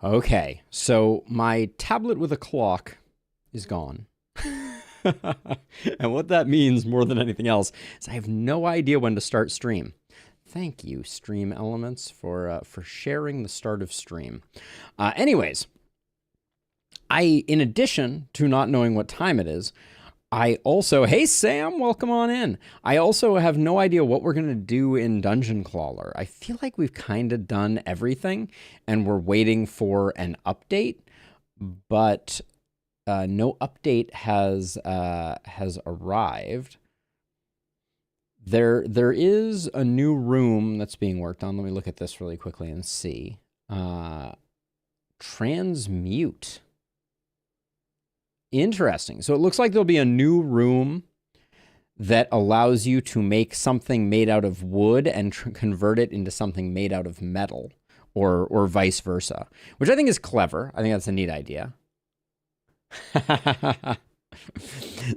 Okay, so my tablet with a clock is gone. And what that means more than anything else is I have no idea when to start stream. Thank you, Stream Elements, for sharing the start of stream. Anyways, in addition to not knowing what time it is, I also, hey Sam, welcome on in. I also have no idea what we're going to do in Dungeon Clawler. I feel like we've kind of done everything and we're waiting for an update, but no update has arrived. There is a new room that's being worked on. Let me look at this really quickly and see. Transmute. Interesting. So it looks like there'll be a new room that allows you to make something made out of wood and convert it into something made out of metal, or vice versa, which I think is clever. I think that's a neat idea.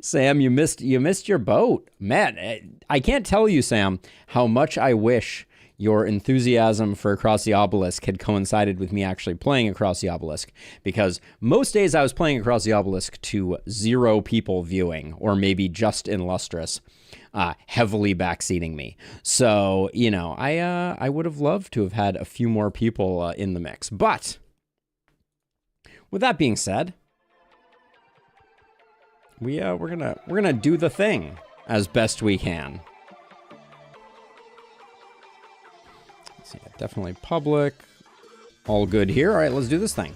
Sam, you missed your boat. Man, I can't tell you, Sam, how much I wish your enthusiasm for Across the Obelisk had coincided with me actually playing Across the Obelisk, because most days I was playing Across the Obelisk to 0 people viewing, or maybe just Illustrious, heavily backseating me. So, you know, I would have loved to have had a few more people in the mix. But with that being said, we're gonna do the thing as best we can. So yeah, definitely public. All good here. All right, let's do this thing.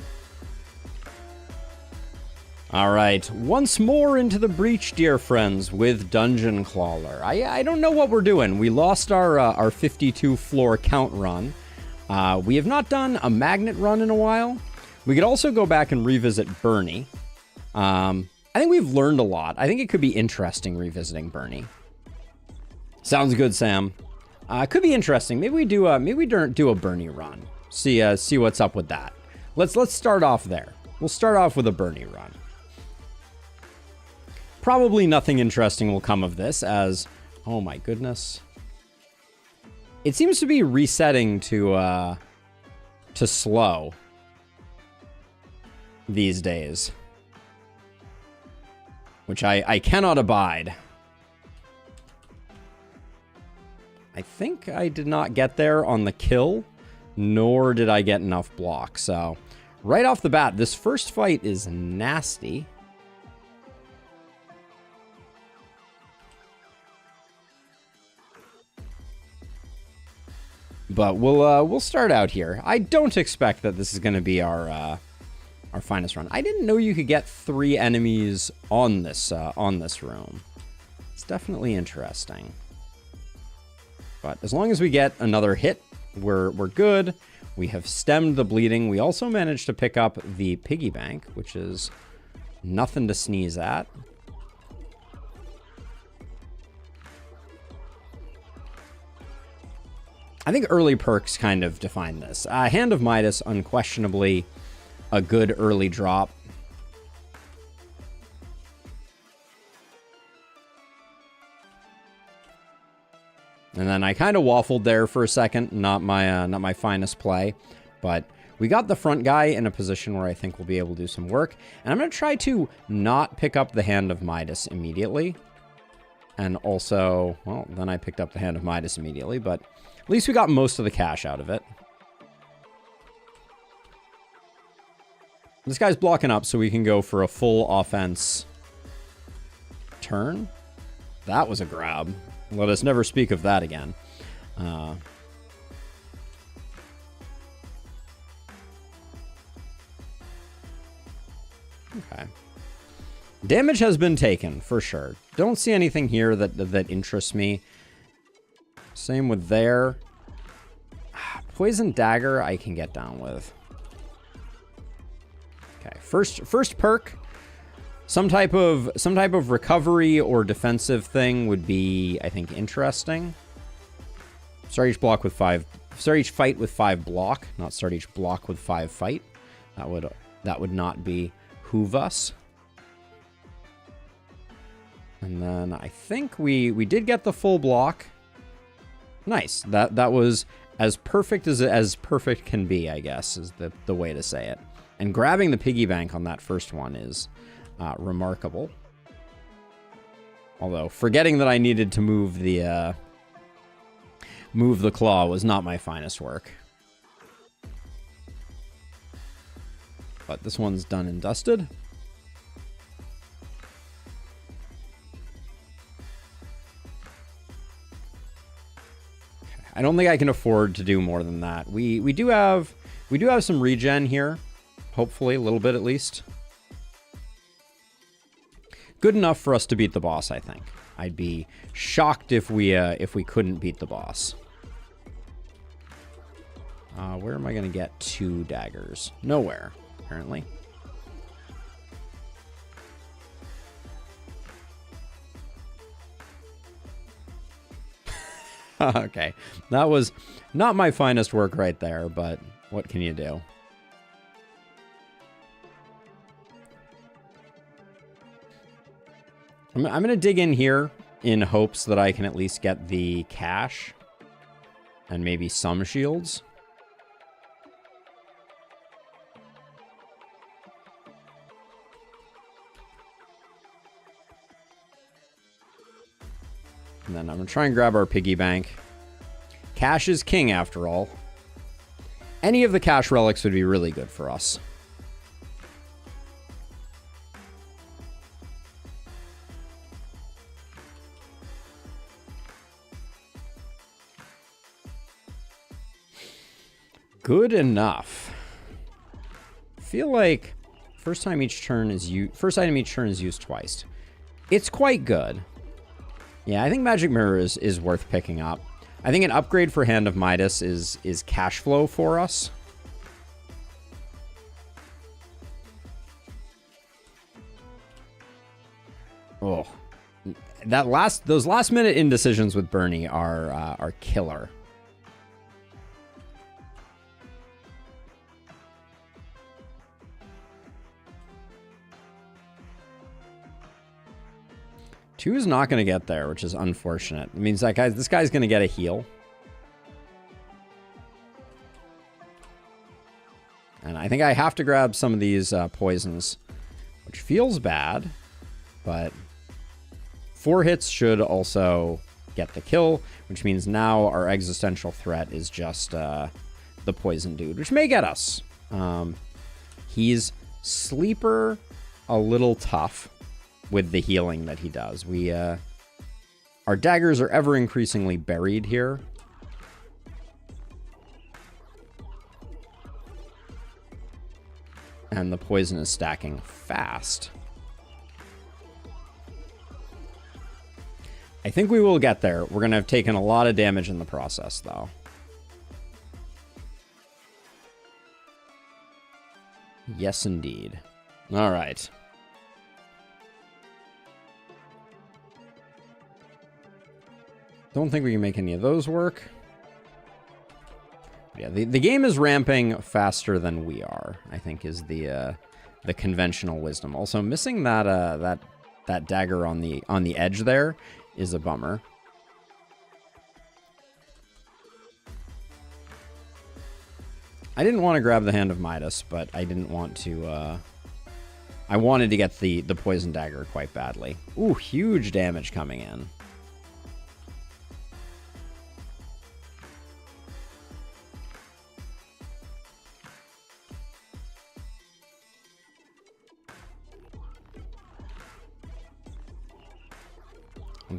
All right, once more into the breach, dear friends, with Dungeon Clawler. I don't know what we're doing. We lost our 52 floor count run. We have not done a magnet run in a while. We could also go back and revisit Bernie. I think we've learned a lot. I think it could be interesting revisiting Bernie. Sounds good, Sam. Could be interesting. Maybe we do a Bernie run. See what's up with that. Let's start off there. We'll start off with a Bernie run. Probably nothing interesting will come of this, as oh my goodness, it seems to be resetting to slow these days, which I cannot abide. I think I did not get there on the kill, nor did I get enough block. So right off the bat, this first fight is nasty. But we'll start out here. I don't expect that this is going to be our finest run. I didn't know you could get 3 enemies on this room. It's definitely interesting. But as long as we get another hit, we're good. We have stemmed the bleeding. We also managed to pick up the piggy bank, which is nothing to sneeze at. I think early perks kind of define this. Hand of Midas, unquestionably a good early drop. And then I kind of waffled there for a second. Not my finest play, but we got the front guy in a position where I think we'll be able to do some work. And I'm going to try to not pick up the Hand of Midas immediately. And also, well, then I picked up the Hand of Midas immediately, but at least we got most of the cash out of it. This guy's blocking up, so we can go for a full offense turn. That was a grab. Let us never speak of that again. Okay. Damage has been taken, for sure. Don't see anything here that interests me. Same with there. Poison Dagger I can get down with. Okay, first perk. Some type of recovery or defensive thing would be, I think, interesting. Start each fight with 5 block, not start each block with 5 fight. That would not behoove us. And then I think we did get the full block. Nice. That was as perfect as perfect can be, I guess, is the way to say it. And grabbing the piggy bank on that first one is remarkable. Although forgetting that I needed to move the claw was not my finest work. But this one's done and dusted. I don't think I can afford to do more than that. We do have some regen here, hopefully a little bit at least. Good enough for us to beat the boss, I think. I'd be shocked if we couldn't beat the boss. Where am I going to get 2 daggers? Nowhere, apparently. Okay, that was not my finest work right there, but what can you do? I'm going to dig in here in hopes that I can at least get the cash and maybe some shields. And then I'm going to try and grab our piggy bank. Cash is king, after all. Any of the cash relics would be really good for us. Good enough. I feel like first item each turn is used twice. It's quite good. Yeah, I think Magic Mirror is worth picking up. I think an upgrade for Hand of Midas is cash flow for us. Oh, those last minute indecisions with Bernie are killer. Two is not going to get there, which is unfortunate. It means that this guy's going to get a heal. And I think I have to grab some of these poisons, which feels bad, but 4 hits should also get the kill, which means now our existential threat is just the poison dude, which may get us. He's sleeper a little tough with the healing that he does. Our daggers are ever increasingly buried here. And the poison is stacking fast. I think we will get there. We're going to have taken a lot of damage in the process, though. Yes, indeed. All right. Don't think we can make any of those work. Yeah, the game is ramping faster than we are, I think, is the conventional wisdom. Also, missing that dagger on the edge there is a bummer. I didn't want to grab the Hand of Midas, but I didn't want to. I wanted to get the poison dagger quite badly. Ooh, huge damage coming in.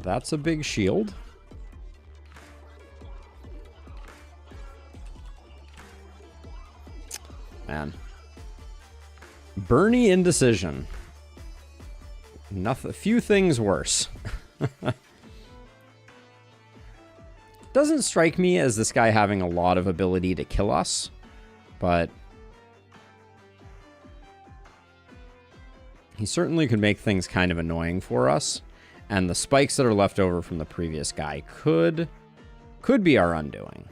That's a big shield. Man. Bernie indecision. Few things worse. Doesn't strike me as this guy having a lot of ability to kill us, but he certainly could make things kind of annoying for us. And the spikes that are left over from the previous guy could be our undoing.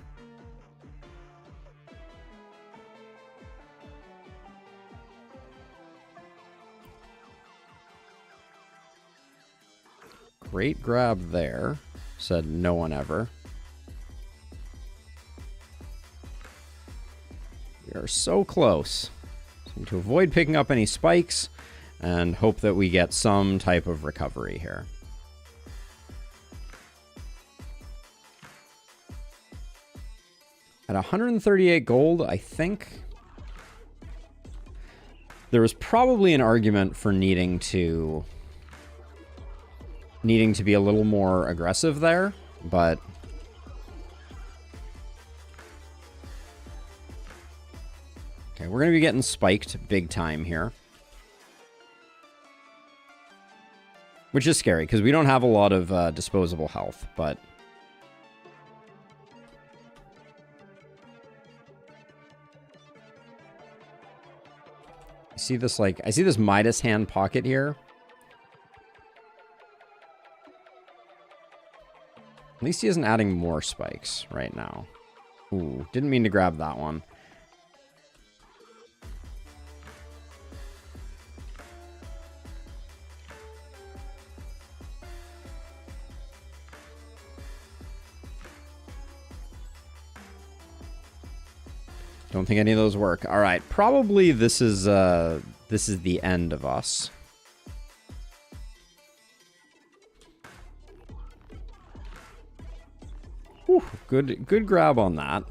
Great grab there, said no one ever. We are so close. So we need to avoid picking up any spikes and hope that we get some type of recovery here. At 138 gold, I think there was probably an argument for needing to be a little more aggressive there, but okay, we're going to be getting spiked big time here. Which is scary, because we don't have a lot of disposable health, but I see this Midas hand pocket here. At least he isn't adding more spikes right now. Ooh, didn't mean to grab that one. Don't think any of those work. All right, probably this is the end of us. Whew, good grab on that.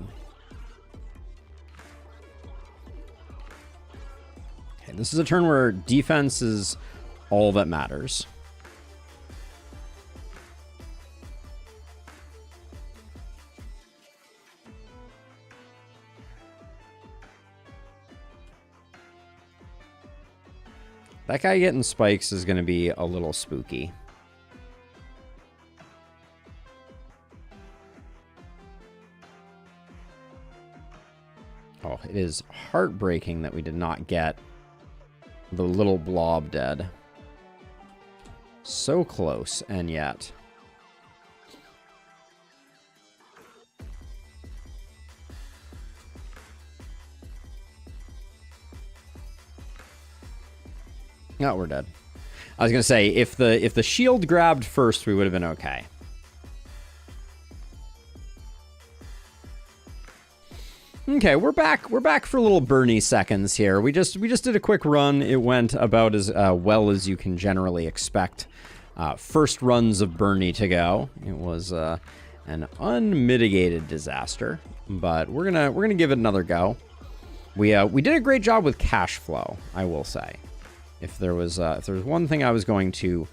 Okay, this is a turn where defense is all that matters. That guy getting spikes is going to be a little spooky. Oh, it is heartbreaking that we did not get the little blob dead. So close, and yet. No, we're dead. I was gonna say if the shield grabbed first, we would have been okay. Okay, we're back for little Bernie seconds here. We just did a quick run. It went about as well as you can generally expect first runs of Bernie to go. It was an unmitigated disaster, but we're gonna give it another go. We did a great job with cash flow, I will say. If there was one thing I was going to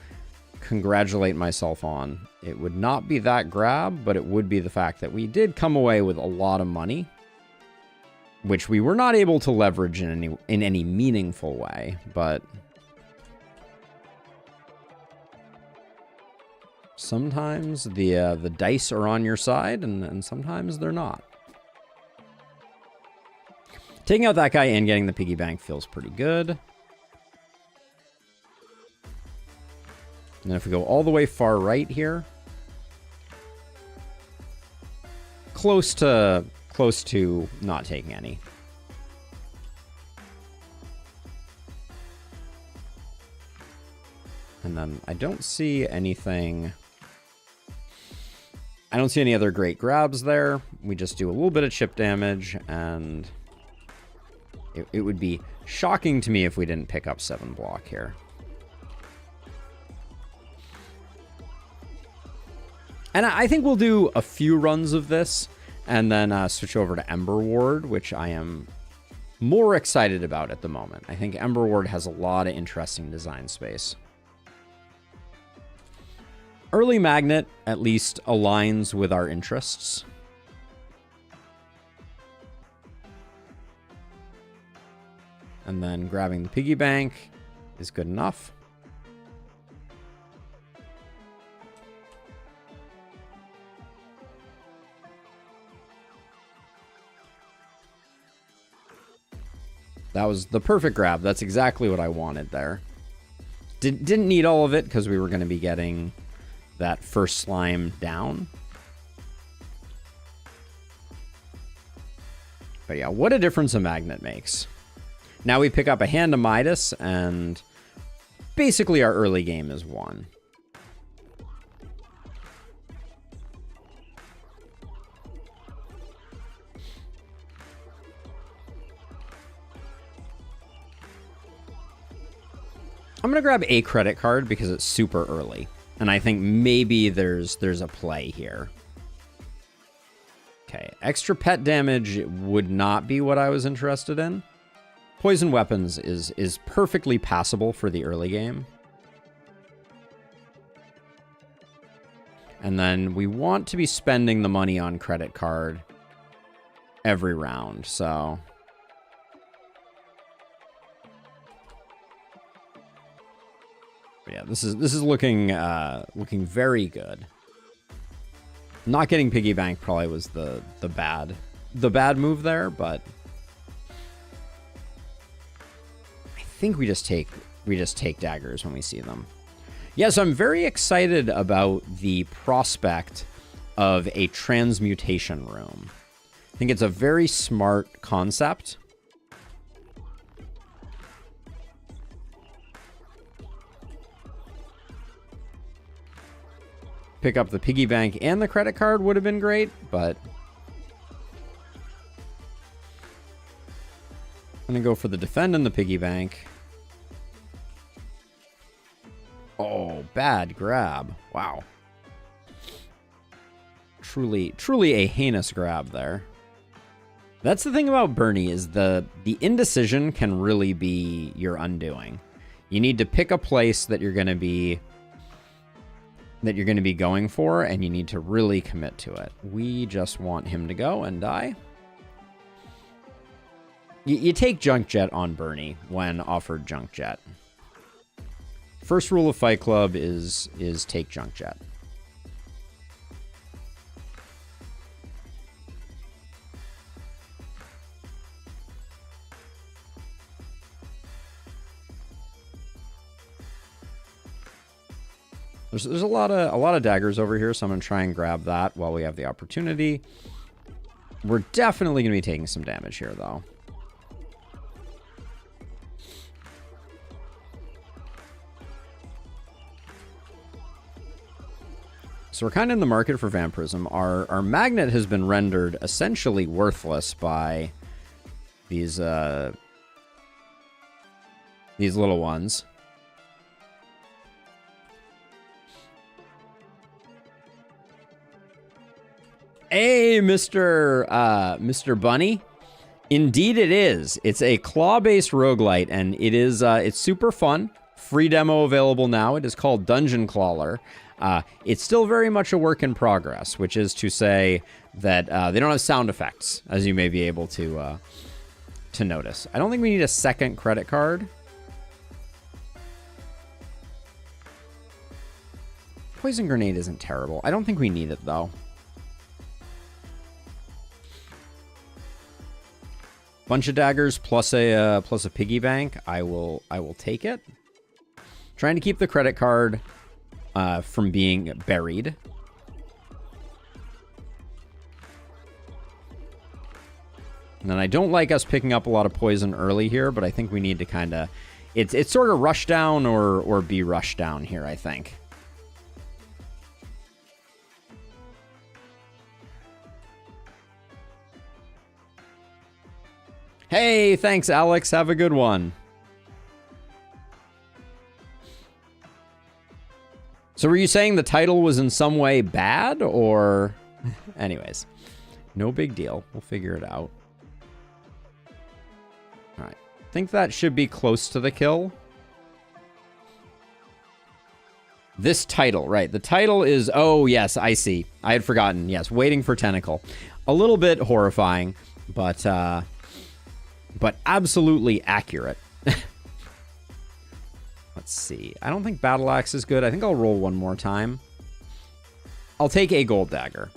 congratulate myself on, it would not be that grab, but it would be the fact that we did come away with a lot of money, which we were not able to leverage in any meaningful way, but sometimes the dice are on your side, and sometimes they're not. Taking out that guy and getting the piggy bank feels pretty good. And then if we go all the way far right here, close to not taking any. And then I don't see anything. I don't see any other great grabs there. We just do a little bit of chip damage, and it would be shocking to me if we didn't pick up 7 block here. And I think we'll do a few runs of this and then switch over to Ember Ward, which I am more excited about at the moment. I think Ember Ward has a lot of interesting design space. Early Magnet at least aligns with our interests. And then grabbing the piggy bank is good enough. That was the perfect grab. That's exactly what I wanted there. Didn't need all of it because we were going to be getting that first slime down. But yeah, what a difference a magnet makes. Now we pick up a hand of Midas, and basically our early game is won. I'm going to grab a credit card because it's super early. And I think maybe there's a play here. Okay, extra pet damage would not be what I was interested in. Poison weapons is perfectly passable for the early game. And then we want to be spending the money on credit card every round, so... But yeah, this is looking very good. Not getting piggy bank probably was the bad move there, but I think we just take daggers when we see them. Yeah, so I'm very excited about the prospect of a transmutation room. I think it's a very smart concept. Pick up the piggy bank and the credit card would have been great, but I'm gonna go for the defend and the piggy bank. Oh, bad grab. Wow. Truly a heinous grab there. That's the thing about Bernie, is the indecision can really be your undoing. You need to pick a place that you're going to be going for, and you need to really commit to it. We just want him to go and die. You take Junk Jet on Bernie when offered Junk Jet. First rule of Fight Club is take Junk Jet. There's a lot of daggers over here, so I'm gonna try and grab that while we have the opportunity. We're definitely gonna be taking some damage here, though. So we're kind of in the market for Vampirism. Our magnet has been rendered essentially worthless by these little ones. Hey, Mr. Bunny. Indeed it is. It's a claw-based roguelite, and it is it's super fun. Free demo available now. It is called Dungeon Clawler. It's still very much a work in progress, which is to say that they don't have sound effects, as you may be able to notice. I don't think we need a second credit card. Poison grenade isn't terrible. I don't think we need it, though. Bunch of daggers plus a piggy bank. I will take it. Trying to keep the credit card from being buried. And then I don't like us picking up a lot of poison early here, but I think we need to kind of... It's sort of rush down or be rushed down here, I think. Hey, thanks, Alex. Have a good one. So were you saying the title was in some way bad, or... Anyways, no big deal. We'll figure it out. All right. I think that should be close to the kill. This title, right. The title is... Oh, yes, I see. I had forgotten. Yes, Waiting for Tentacle. A little bit horrifying, but absolutely accurate. Let's see. I don't think Battle Axe is good. I think I'll roll one more time. I'll take a gold dagger.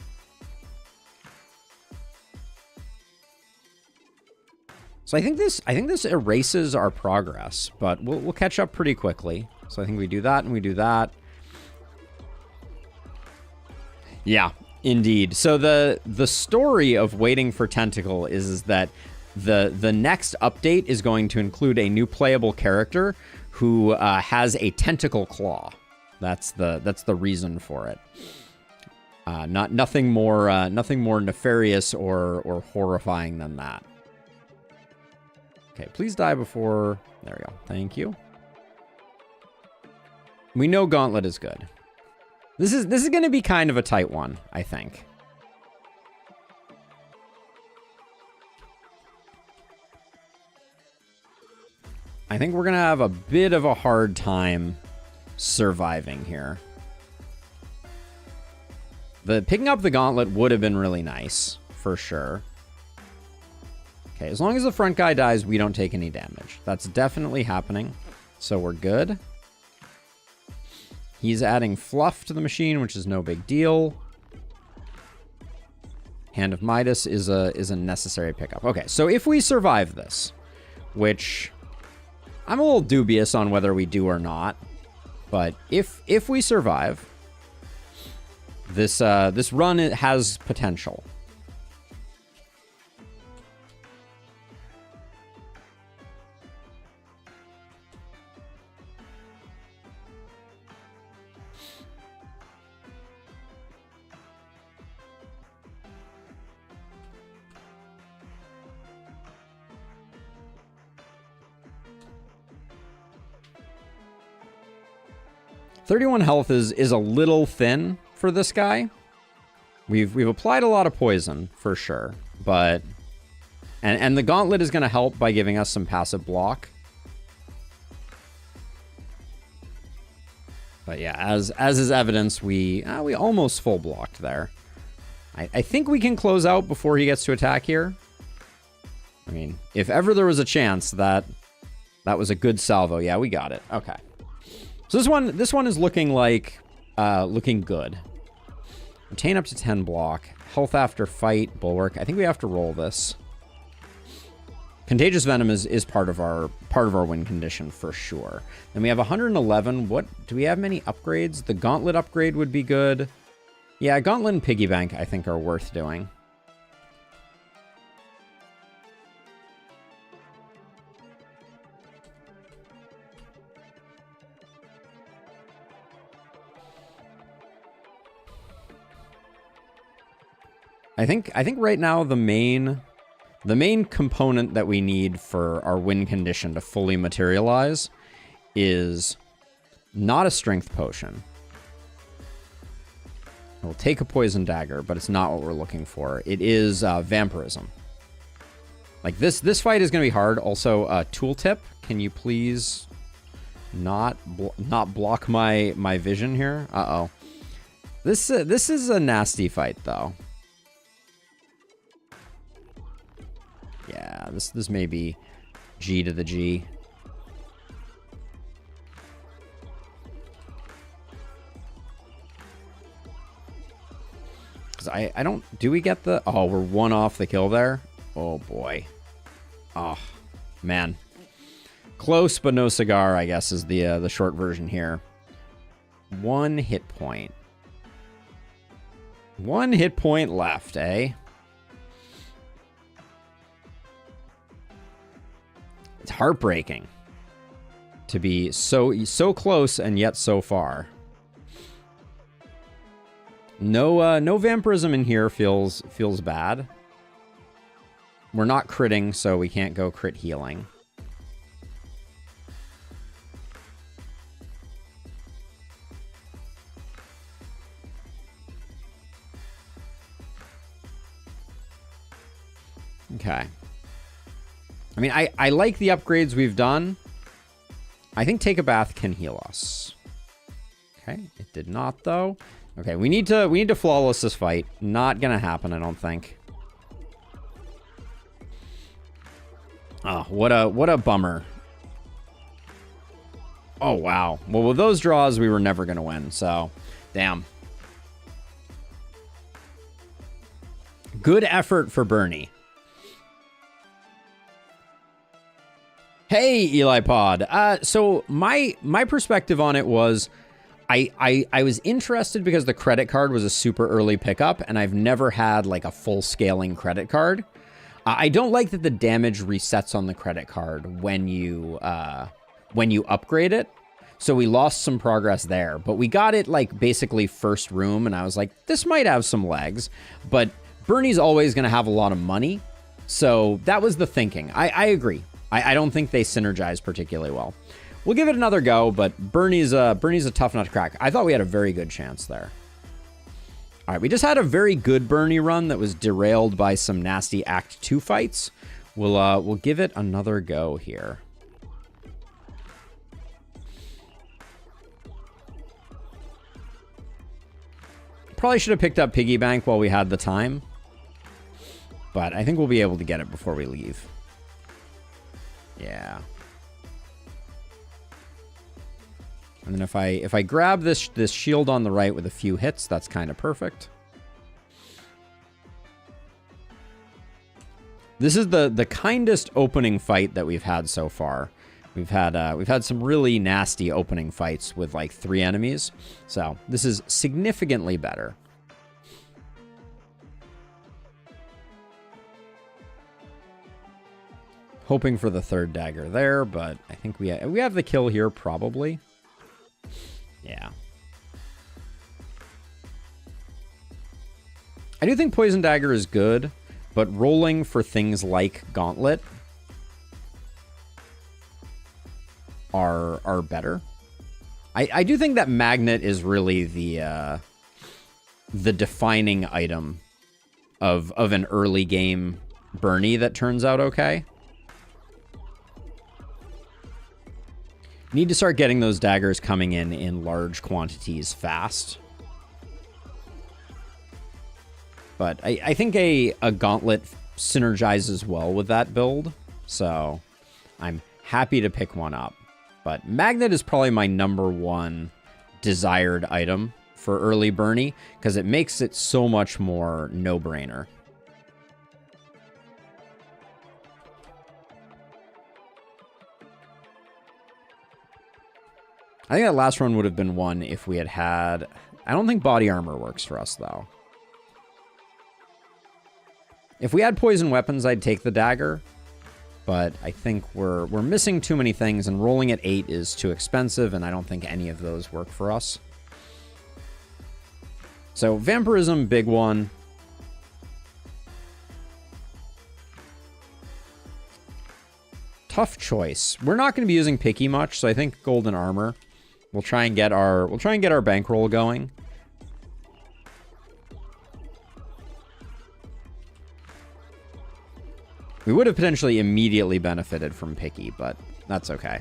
So I think this erases our progress, but we'll catch up pretty quickly. So I think we do that and we do that. Yeah, indeed. So the story of Waiting for Tentacle is that the next update is going to include a new playable character who has a tentacle claw. That's the reason for it. Nothing more nefarious or horrifying than that. Okay, please die before... There we go. Thank you. We know Gauntlet is good. This is going to be kind of a tight one, I think. I think we're going to have a bit of a hard time surviving here. Picking up the Gauntlet would have been really nice, for sure. Okay, as long as the front guy dies, we don't take any damage. That's definitely happening, so we're good. He's adding fluff to the machine, which is no big deal. Hand of Midas is a necessary pickup. Okay, so if we survive this, which I'm a little dubious on whether we do or not, but if we survive, this run has potential. .31 health is a little thin for this guy. We've applied a lot of poison for sure, but and the Gauntlet is going to help by giving us some passive block. But yeah, as is evidence, we almost full blocked there. I think we can close out before he gets to attack here. I mean, if ever there was a chance that was a good salvo. Yeah, we got it. Okay. So this one is looking like looking good. Retain up to 10 block. Health after fight, bulwark. I think we have to roll this. Contagious Venom is part of our win condition for sure. Then we have 111. What do we have many upgrades? The Gauntlet upgrade would be good. Yeah, Gauntlet and Piggy Bank I think are worth doing. I think right now the main component that we need for our win condition to fully materialize is not a strength potion. We'll take a poison dagger, but it's not what we're looking for. It is vampirism. Like this fight is going to be hard. Also, tooltip, can you please not block my vision here? Uh-oh. This is a nasty fight though. Yeah, this may be G to the G. Because I don't... Do we get the... Oh, we're one off the kill there? Oh, boy. Oh, man. Close, but no cigar, I guess, is the short version here. 1 hit point. 1 hit point left, eh? It's heartbreaking to be so close and yet so far. No vampirism in here feels bad. We're not critting, so we can't go crit healing. Okay. I mean, I like the upgrades we've done. I think Take a Bath can heal us. Okay, it did not though. Okay, we need to flawless this fight. Not gonna happen, I don't think. Oh, what a bummer. Oh wow. Well, with those draws, we were never gonna win. So, damn. Good effort for Bernie. Hey, Eli Pod. So my perspective on it was I was interested because the credit card was a super early pickup, and I've never had like a full scaling credit card. I don't like that the damage resets on the credit card when you upgrade it. So we lost some progress there, but we got it like basically first room, and I was like, this might have some legs, but Bernie's always going to have a lot of money. So that was the thinking. I agree. I don't think they synergize particularly well. we'll give it another go, but Bernie's a tough nut to crack. I thought we had a very good chance there. All right, we just had a very good Bernie run that was derailed by some nasty Act 2 fights. We'll give it another go here. Probably should have picked up Piggy Bank while we had the time, but I think we'll be able to get it before we leave. Yeah. And then if I grab this shield on the right with a few hits, that's kind of perfect. This is the kindest opening fight that we've had so far. We've had some really nasty opening fights with like 3 enemies. So this is significantly better. Hoping for the 3rd dagger there, but I think we have the kill here probably. Yeah. I do think Poison Dagger is good, but rolling for things like Gauntlet are better. I do think that Magnet is really the defining item of an early game Bernie that turns out okay. Need to start getting those daggers coming in large quantities fast. But I think a Gauntlet synergizes well with that build, so I'm happy to pick one up. But Magnet is probably my #1 desired item for early Bernie, because it makes it so much more no-brainer. I think that last run would have been one if we had... I don't think body armor works for us, though. If we had poison weapons, I'd take the dagger. But I think we're missing too many things, and rolling at 8 is too expensive, and I don't think any of those work for us. So, Vampirism, big one. Tough choice. We're not going to be using Picky much, so I think Golden Armor. We'll try and get our bankroll going. We would have potentially immediately benefited from Picky, but that's okay.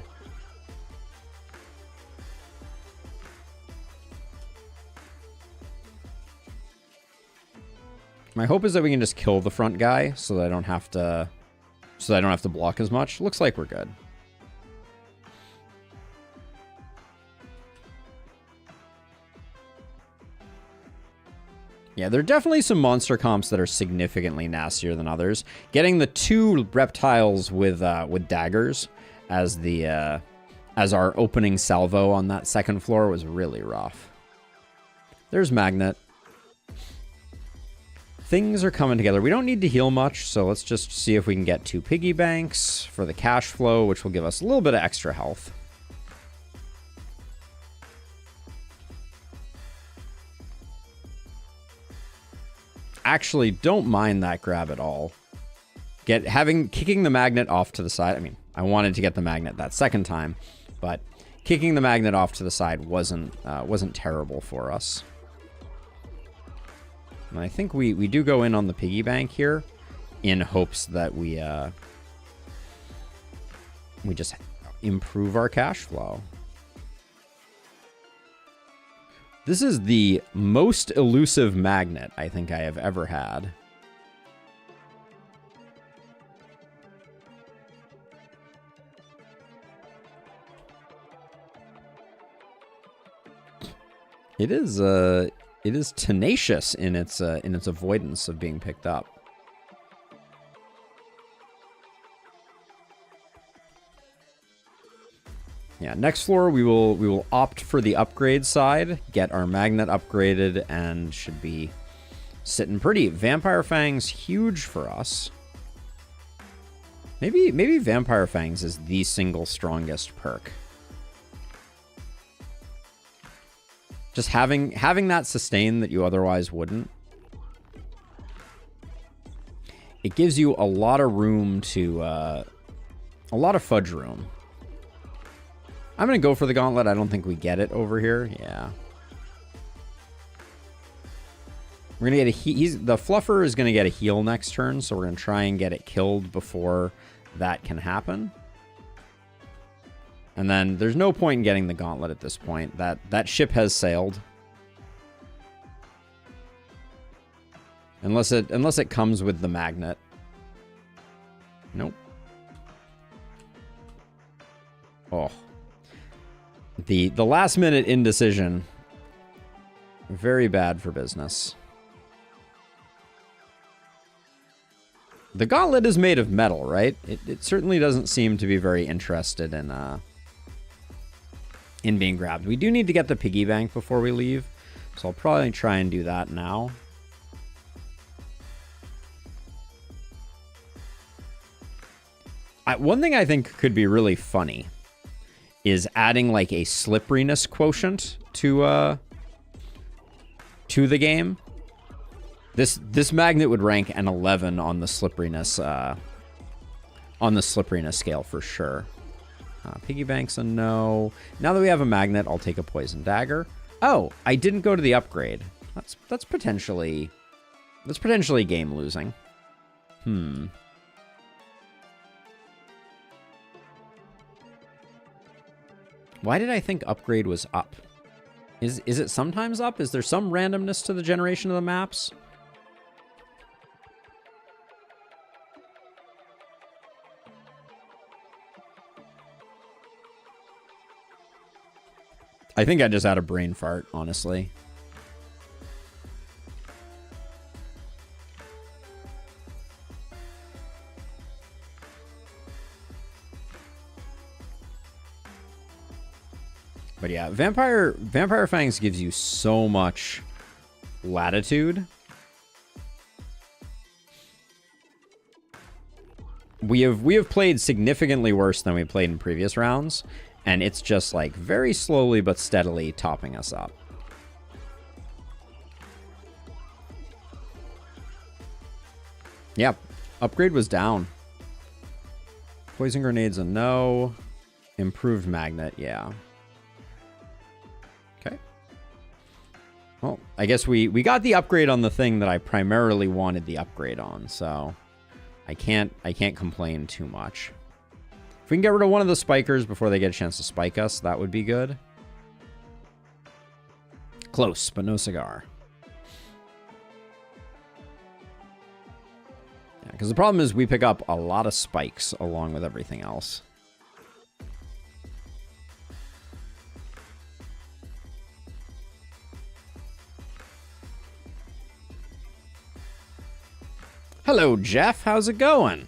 My hope is that we can just kill the front guy so that I don't have to block as much. Looks like we're good. Yeah, there are definitely some monster comps that are significantly nastier than others. Getting the 2 reptiles with daggers as our opening salvo on that 2nd floor was really rough. There's Magnet. Things are coming together. We don't need to heal much, so let's just see if we can get 2 piggy banks for the cash flow, which will give us a little bit of extra health. Actually, don't mind that grab at all. Kicking the magnet off to the side. I mean, I wanted to get the magnet that 2nd time, but kicking the magnet off to the side wasn't terrible for us. And I think we do go in on the piggy bank here in hopes that we just improve our cash flow. This is the most elusive magnet I think I have ever had. It is tenacious in its avoidance of being picked up. Yeah, next floor we will opt for the upgrade side, get our magnet upgraded, and should be sitting pretty. Vampire Fangs, huge for us. Maybe Vampire Fangs is the single strongest perk. Just having that sustain that you otherwise wouldn't. It gives you a lot of room to a lot of fudge room. I'm going to go for the gauntlet. I don't think we get it over here. Yeah. We're going to get a the fluffer is going to get a heal next turn, so we're going to try and get it killed before that can happen. And then there's no point in getting the gauntlet at this point. That ship has sailed. Unless it comes with the magnet. Nope. Oh. The last minute indecision. Very bad for business. The gauntlet is made of metal, right? It certainly doesn't seem to be very interested in being grabbed. We do need to get the piggy bank before we leave, so I'll probably try and do that now. One thing I think could be really funny is adding like a slipperiness quotient to the game. This magnet would rank an 11 on the slipperiness scale for sure. Piggy bank's a no. Now that we have a magnet, I'll take a poison dagger. Oh, I didn't go to the upgrade. That's potentially game losing. Why did I think upgrade was up? Is it sometimes up? Is there some randomness to the generation of the maps? I think I just had a brain fart, honestly. But yeah, Vampire Fangs gives you so much latitude. We have played significantly worse than we played in previous rounds, and it's just like very slowly but steadily topping us up. Yeah, upgrade was down. Poison grenade's a no. Improved magnet, yeah. Okay. Well, I guess we got the upgrade on the thing that I primarily wanted the upgrade on, so I can't complain too much. If we can get rid of one of the spikers before they get a chance to spike us, that would be good. Close, but no cigar. Yeah, because the problem is we pick up a lot of spikes along with everything else. Hello, Jeff. How's it going?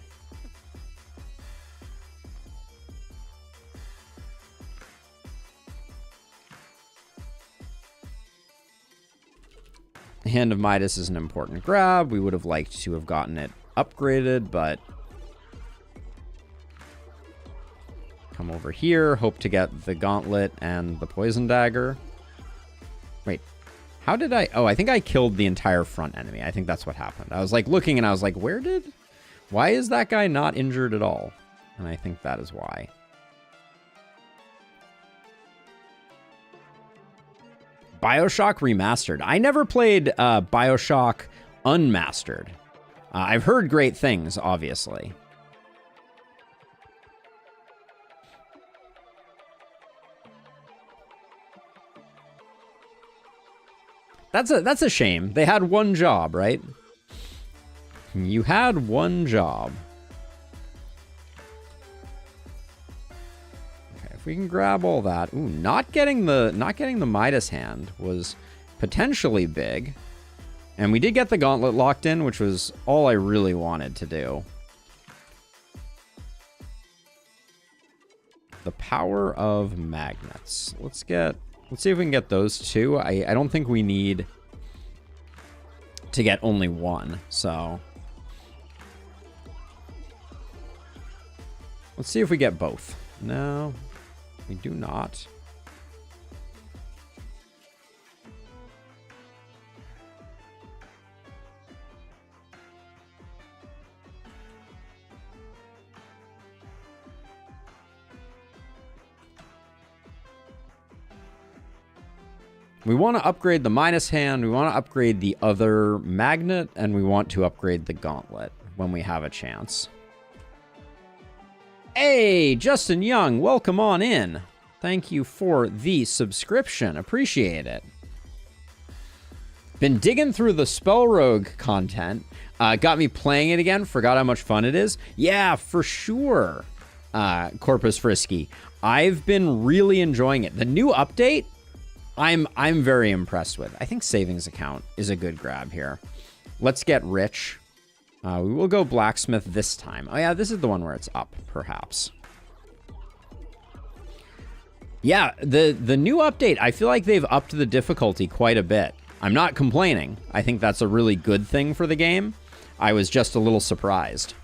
Hand of Midas is an important grab. We would have liked to have gotten it upgraded, but come over here. Hope to get the gauntlet and the poison dagger. Wait. How did I... Oh, I think I killed the entire front enemy. I think that's what happened. I was like looking and I was like, why is that guy not injured at all? And I think that is why. BioShock Remastered. I never played BioShock Unmastered. I've heard great things, obviously. That's a shame. They had one job, right? You had one job. Okay, if we can grab all that. Ooh, not getting the Midas hand was potentially big. And we did get the gauntlet locked in, which was all I really wanted to do. The power of magnets. Let's see if we can get those two. I don't think we need to get only one, so let's see if we get both. No, we do not. We want to upgrade the Midas hand, we want to upgrade the other magnet, and we want to upgrade the gauntlet when we have a chance. Hey, Justin Young, welcome on in. Thank you for the subscription. Appreciate it. Been digging through the Spell Rogue content. Got me playing it again. Forgot how much fun it is. Yeah, for sure. Corpus Frisky. I've been really enjoying it. The new update, I'm very impressed with. I think savings account is a good grab here. Let's get rich. We will go blacksmith this time. Oh yeah, this is the one where it's up, perhaps. Yeah, the new update, I feel like they've upped the difficulty quite a bit. I'm not complaining. I think that's a really good thing for the game. I was just a little surprised.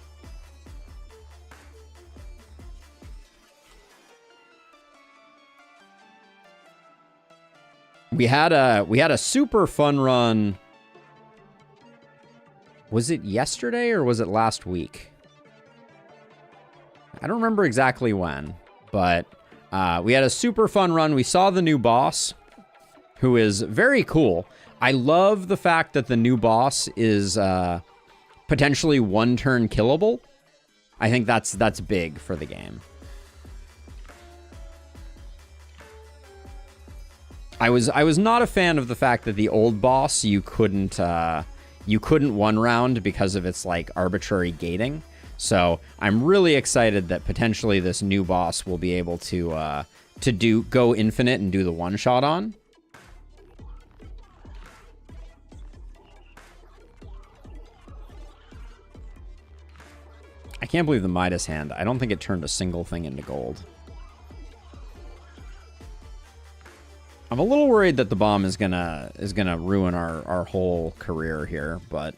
We had a super fun run. Was it yesterday or was it last week? I don't remember exactly when, but we had a super fun run. We saw the new boss, who is very cool. I love the fact that the new boss is potentially one-turn killable. I think that's big for the game. I was not a fan of the fact that the old boss you couldn't one round because of its like arbitrary gating. So I'm really excited that potentially this new boss will be able to go infinite and do the one shot on. I can't believe the Midas hand. I don't think it turned a single thing into gold. I'm a little worried that the bomb is gonna ruin our whole career here, but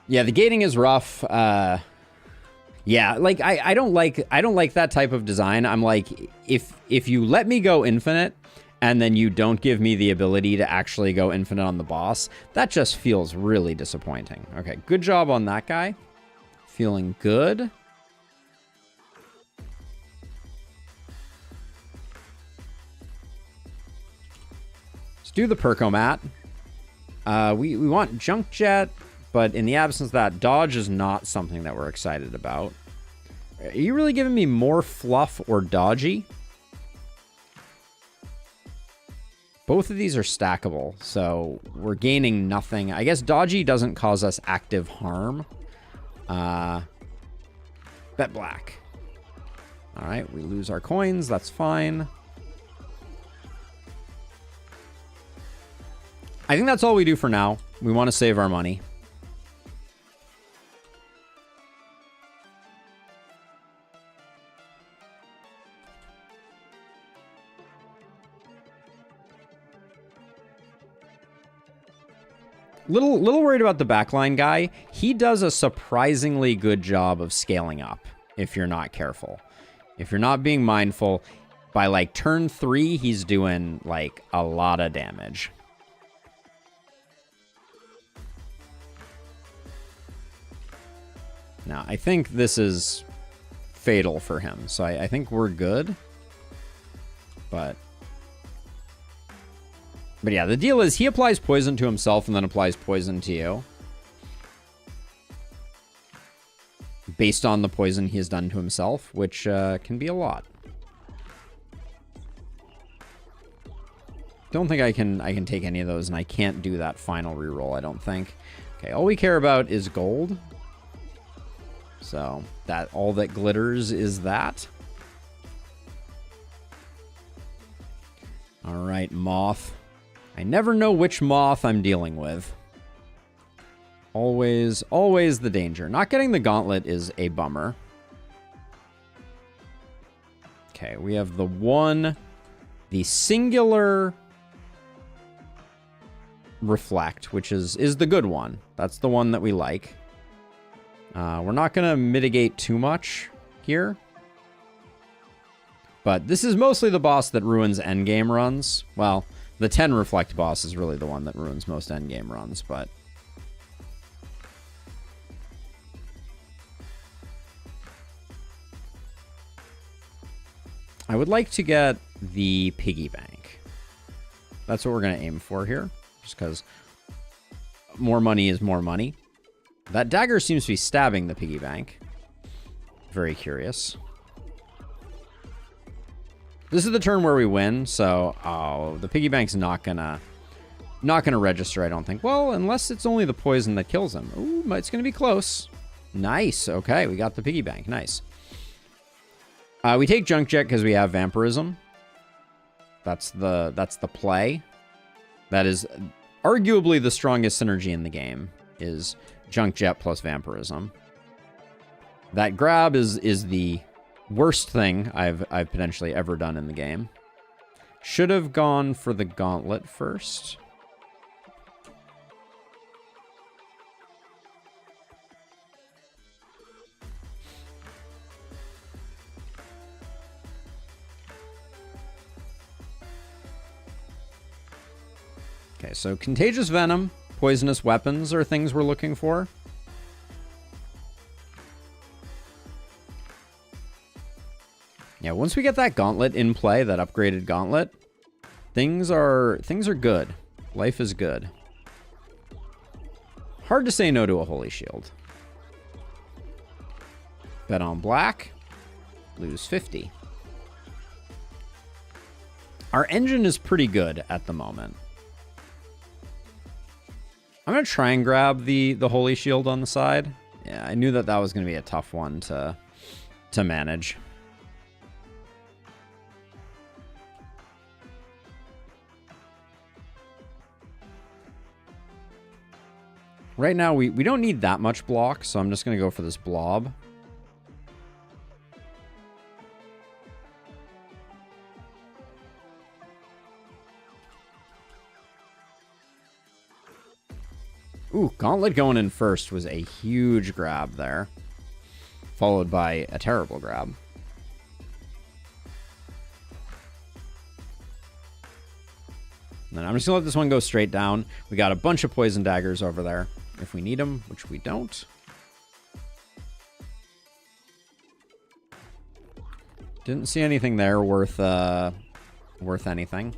yeah, the gating is rough. Yeah, like I don't like that type of design. I'm like, if you let me go infinite and then you don't give me the ability to actually go infinite on the boss, that just feels really disappointing. Okay, good job on that guy. Feeling good. Let's do the Percomat. We want Junk Jet, but in the absence of that, dodge is not something that we're excited about. Are you really giving me more fluff or dodgy? Both of these are stackable, so we're gaining nothing. I guess dodgy doesn't cause us active harm. Bet black. All right, we lose our coins. That's fine. I think that's all we do for now. We want to save our money. Little worried about the backline guy. He does a surprisingly good job of scaling up if you're not careful. If you're not being mindful, by like turn 3, he's doing like a lot of damage. Now, I think this is fatal for him, so I think we're good. But yeah, the deal is he applies poison to himself and then applies poison to you. Based on the poison he has done to himself, which can be a lot. Don't think I can take any of those, and I can't do that final reroll, I don't think. Okay, all we care about is gold. So that all that glitters is that. All right, moth. I never know which moth I'm dealing with. Always the danger. Not getting the gauntlet is a bummer. Okay, we have the singular reflect, which is the good one. That's the one that we like. We're not going to mitigate too much here. But this is mostly the boss that ruins endgame runs. Well, the 10 reflect boss is really the one that ruins most endgame runs, but I would like to get the piggy bank. That's what we're going to aim for here, just because more money is more money. That dagger seems to be stabbing the piggy bank. Very curious. This is the turn where we win, so the piggy bank's not gonna register, I don't think. Well, unless it's only the poison that kills him. Ooh, it's gonna be close. Nice. Okay, we got the piggy bank. Nice. We take Junk Jet because we have Vampirism. That's the play. That is arguably the strongest synergy in the game, is Junk Jet plus Vampirism. That grab is the worst thing I've potentially ever done in the game. Should have gone for the gauntlet first. Okay, so Contagious Venom, Poisonous Weapons are things we're looking for. Yeah, once we get that gauntlet in play, that upgraded gauntlet, things are good. Life is good. Hard to say no to a Holy Shield. Bet on black, lose 50. Our engine is pretty good at the moment. I'm going to try and grab the Holy Shield on the side. Yeah, I knew that was going to be a tough one to manage. Right now, we don't need that much block, so I'm just going to go for this blob. Ooh, Gauntlet going in first was a huge grab there, followed by a terrible grab. And then I'm just going to let this one go straight down. We got a bunch of poison daggers over there if we need them, which we don't. Didn't see anything there worth anything.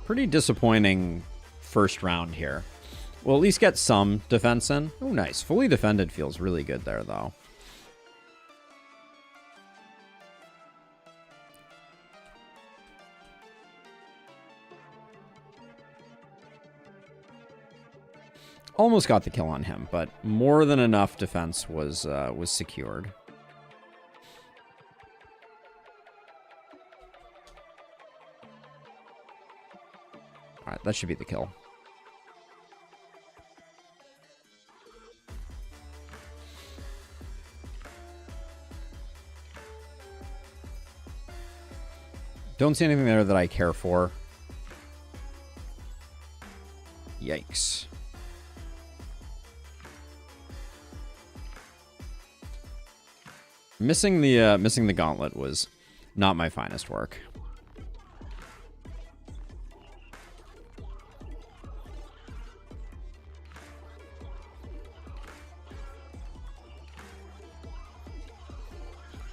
Pretty disappointing first round here. We'll at least get some defense in. Oh, nice. Fully defended feels really good there, though. Almost got the kill on him, but more than enough defense was secured. All right, that should be the kill. Don't see anything there that I care for. Yikes. Missing the gauntlet was not my finest work.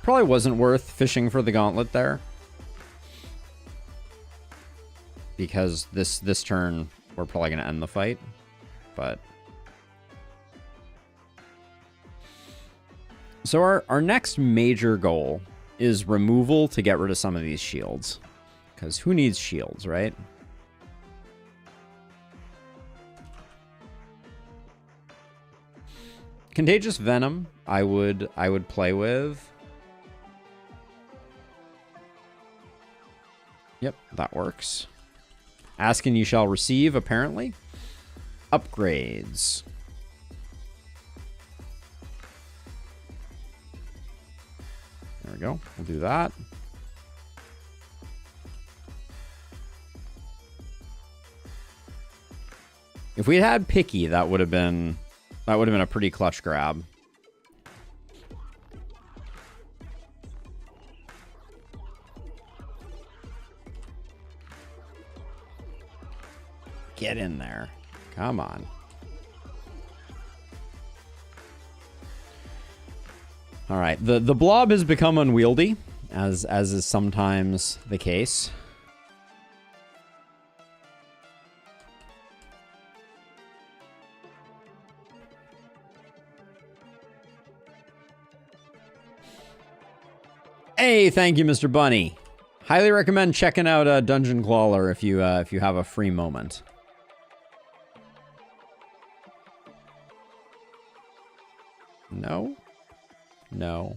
Probably wasn't worth fishing for the gauntlet there, because this turn we're probably going to end the fight, but so our next major goal is removal to get rid of some of these shields, because who needs shields, right? Contagious Venom I would play with. Yep, that works. Ask and you shall receive, apparently. Upgrades. There we go. We'll do that. If we had Picky, that would have been a pretty clutch grab. Get in there. Come on. All right, the blob has become unwieldy, as is sometimes the case. Hey, thank you, Mr. Bunny. Highly recommend checking out Dungeon Clawler if you have a free moment. No. No.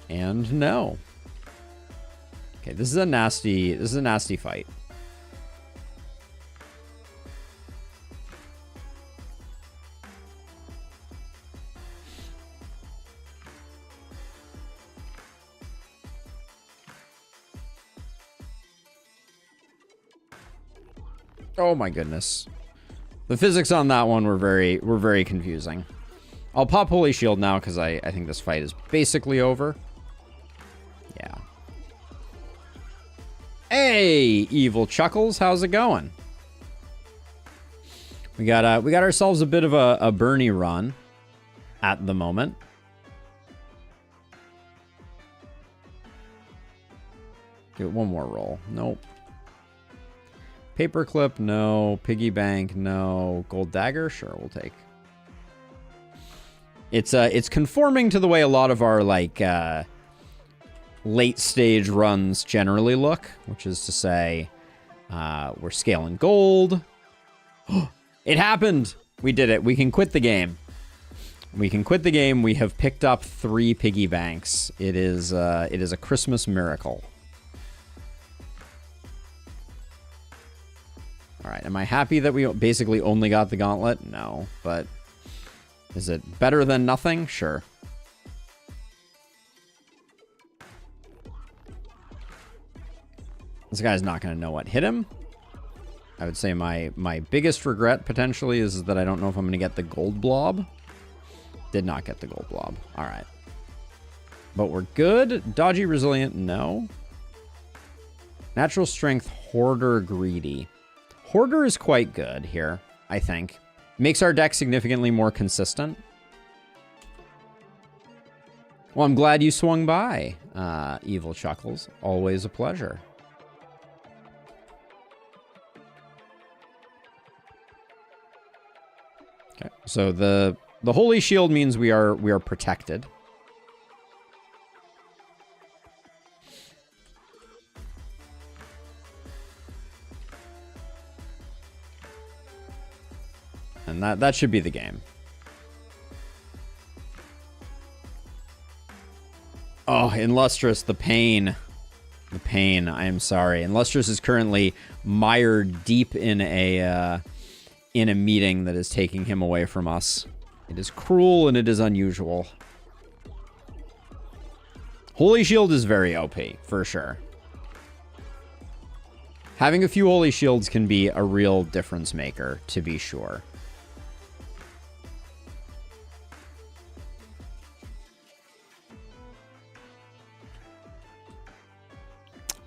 And no. Okay, this is a nasty fight. Oh my goodness. The physics on that one were very confusing. I'll pop Holy Shield now because I think this fight is basically over. Yeah. Hey, Evil Chuckles, how's it going? We got ourselves a bit of a Bernie run at the moment. Give it one more roll. Nope. Paperclip, no. Piggy bank, no. Gold dagger, sure, we'll take. It's conforming to the way a lot of our like late stage runs generally look, which is to say, we're scaling gold. It happened. We did it. We can quit the game. We can quit the game. We have picked up 3 piggy banks. It is a Christmas miracle. All right, am I happy that we basically only got the gauntlet? No, but is it better than nothing? Sure. This guy's not going to know what hit him. I would say my biggest regret potentially is that I don't know if I'm going to get the gold blob. Did not get the gold blob. All right. But we're good. Dodgy, resilient, no. Natural strength, hoarder, greedy. Hoarder is quite good here, I think. Makes our deck significantly more consistent. Well, I'm glad you swung by, Evil Chuckles. Always a pleasure. Okay, so the Holy Shield means we are protected. And that should be the game. Oh, Illustrious, the pain. The pain, I am sorry. Illustrious is currently mired deep in a meeting that is taking him away from us. It is cruel and it is unusual. Holy Shield is very OP, for sure. Having a few Holy Shields can be a real difference maker, to be sure.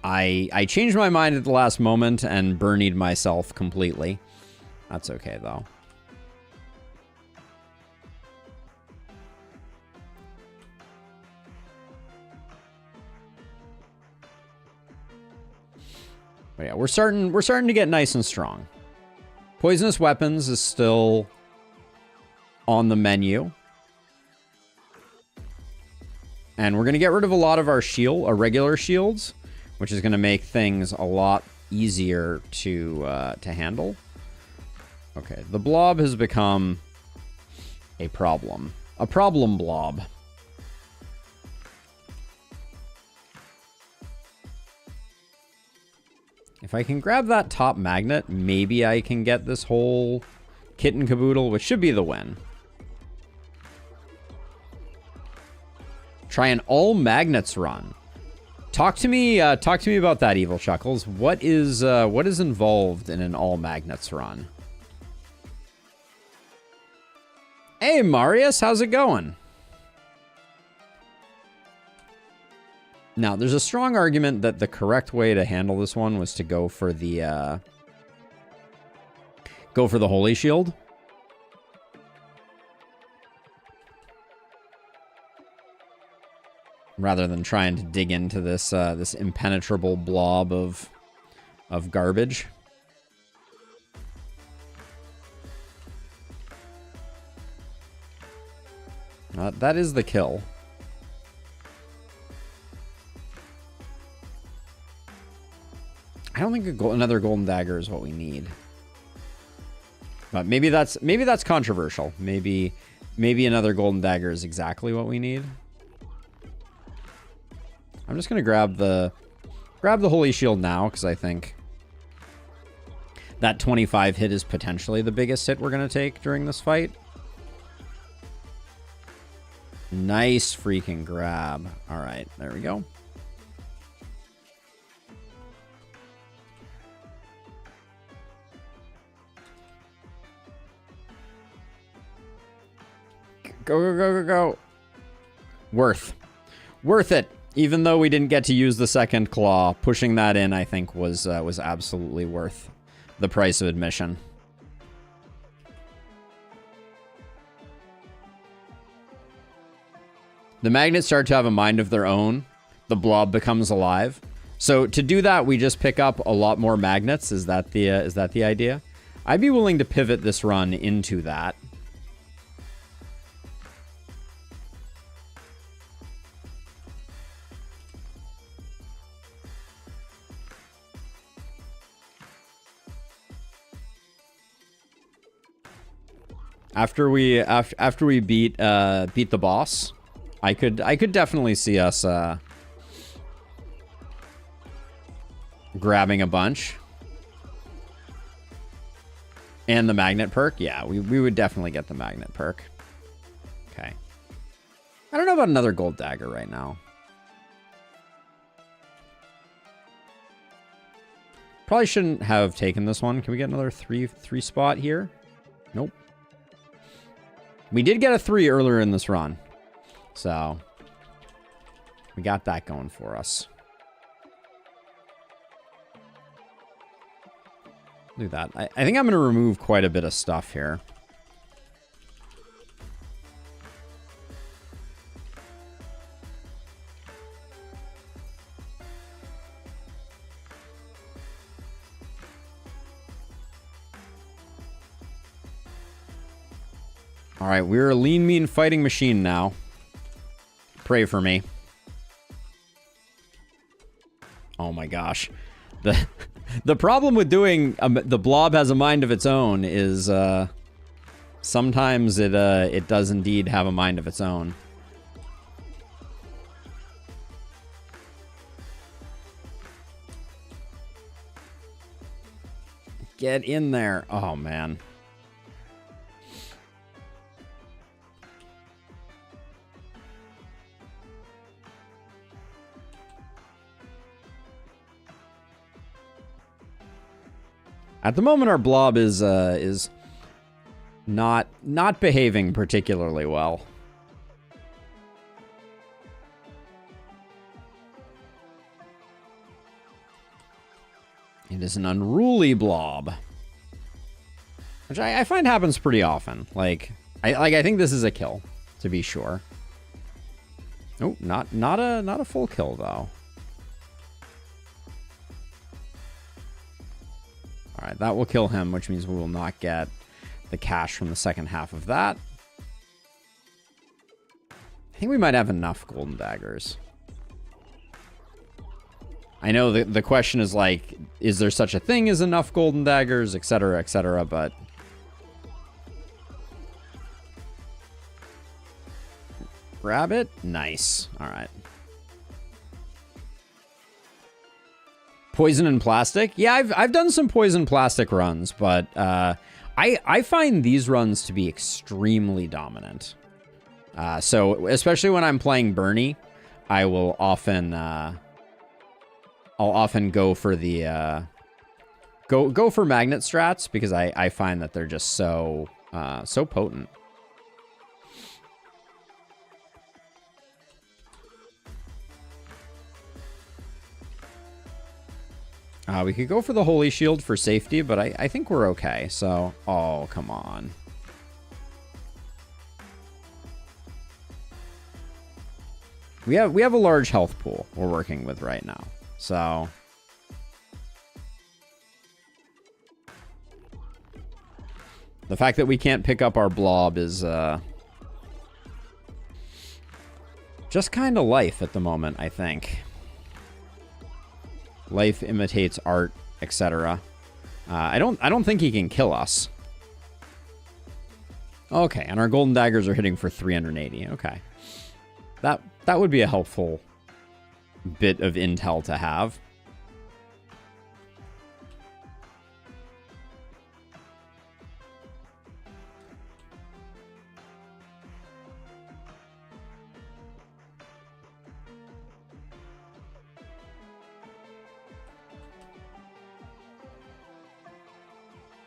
I changed my mind at the last moment and burnied myself completely. That's okay, though. But yeah, we're starting to get nice and strong. Poisonous weapons is still on the menu. And we're going to get rid of a lot of our regular shields, which is going to make things a lot easier to handle. Okay, the blob has become a problem. A problem blob. If I can grab that top magnet, maybe I can get this whole kit and caboodle, which should be the win. Try an all magnets run. Talk to me about that, Evil Chuckles. What is involved in an all magnets run? Hey, Marius, how's it going? Now, there's a strong argument that the correct way to handle this one was to go for the Holy Shield. rather than trying to dig into this this impenetrable blob of garbage. That is the kill. I don't think another golden dagger is what we need. But maybe that's controversial. Maybe another golden dagger is exactly what we need. I'm just gonna grab the holy shield now because I think that 25 hit is potentially the biggest hit we're gonna take during this fight. Nice freaking grab. All right, there we go. Go, go, go, go, go. Worth it. Even though we didn't get to use the second claw, pushing that in, I think, was absolutely worth the price of admission. The magnets start to have a mind of their own. The blob becomes alive. So to do that, we just pick up a lot more magnets. Is that the idea? I'd be willing to pivot this run into that. After we beat the boss, I could definitely see us grabbing a bunch. And the magnet perk, yeah, we would definitely get the magnet perk. Okay. I don't know about another gold dagger right now. Probably shouldn't have taken this one. Can we get another three spot here? Nope. We did get a 3 earlier in this run. So, we got that going for us. Do that. I think I'm going to remove quite a bit of stuff here. All right, we're a lean, mean fighting machine now. Pray for me. Oh my gosh. The problem with doing the blob has a mind of its own is sometimes it does indeed have a mind of its own. Get in there. Oh man. At the moment, our blob is not behaving particularly well. It is an unruly blob, which I find happens pretty often. I think this is a kill, to be sure. Oh, not a full kill though. All right, that will kill him, which means we will not get the cash from the second half of that. I think we might have enough golden daggers. I know the question is like, is there such a thing as enough golden daggers, etc., but... Grab it? Nice. All right. Poison and plastic? Yeah, I've done some poison plastic runs, but I find these runs to be extremely dominant. So especially when I'm playing Bernie, I will often I'll often go for the go for magnet strats because I find that they're just so potent. We could go for the Holy Shield for safety, but I think we're okay. So, oh, come on. We have a large health pool we're working with right now. So the fact that we can't pick up our blob is just kind of life at the moment, I think. Life imitates art, etc. I don't think he can kill us. Okay, and our golden daggers are hitting for 380. Okay. That would be a helpful bit of intel to have.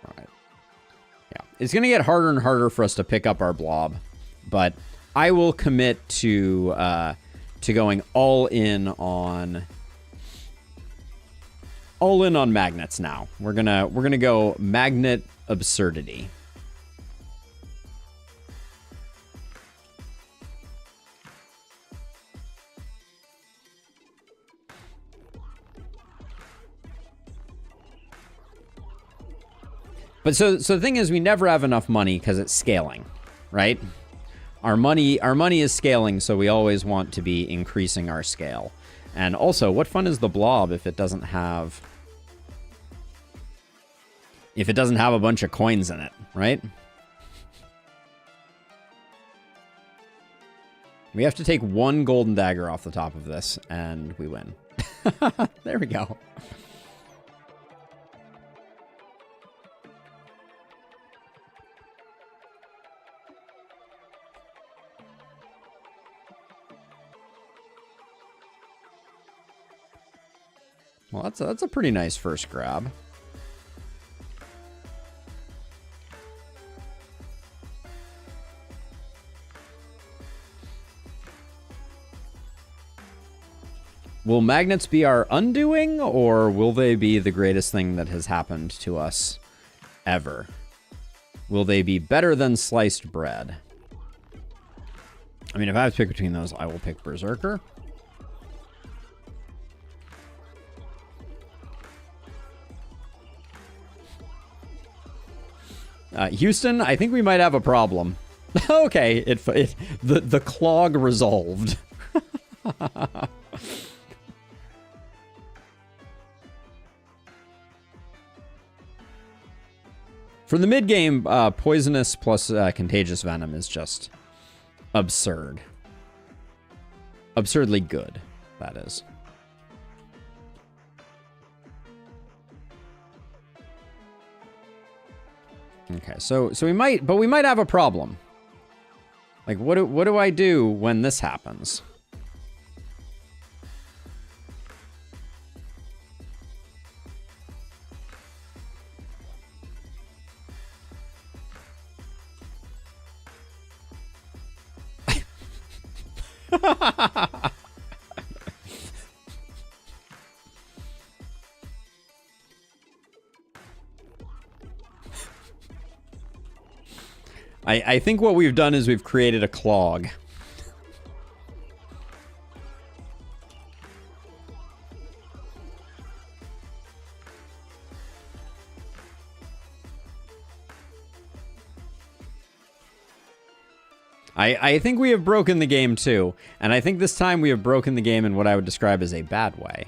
All right. Yeah, it's going to get harder and harder for us to pick up our blob, but I will commit to going all in on magnets now. We're gonna go magnet absurdity. But so the thing is, we never have enough money because it's scaling, right? Our money is scaling, so we always want to be increasing our scale. And also, what fun is the blob if it doesn't have a bunch of coins in it, right? We have to take one golden dagger off the top of this, and we win. There we go. Well, that's a pretty nice first grab. Will magnets be our undoing, or will they be the greatest thing that has happened to us ever? Will they be better than sliced bread? I mean, if I have to pick between those, I will pick Berserker. Houston, I think we might have a problem. Okay, the clog resolved. For the mid game, poisonous plus contagious venom is just absurd. Absurdly good, that is. Okay, so we might have a problem. Like, what do I do when this happens? I think what we've done is we've created a clog. I think we have broken the game too, and I think this time we have broken the game in what I would describe as a bad way.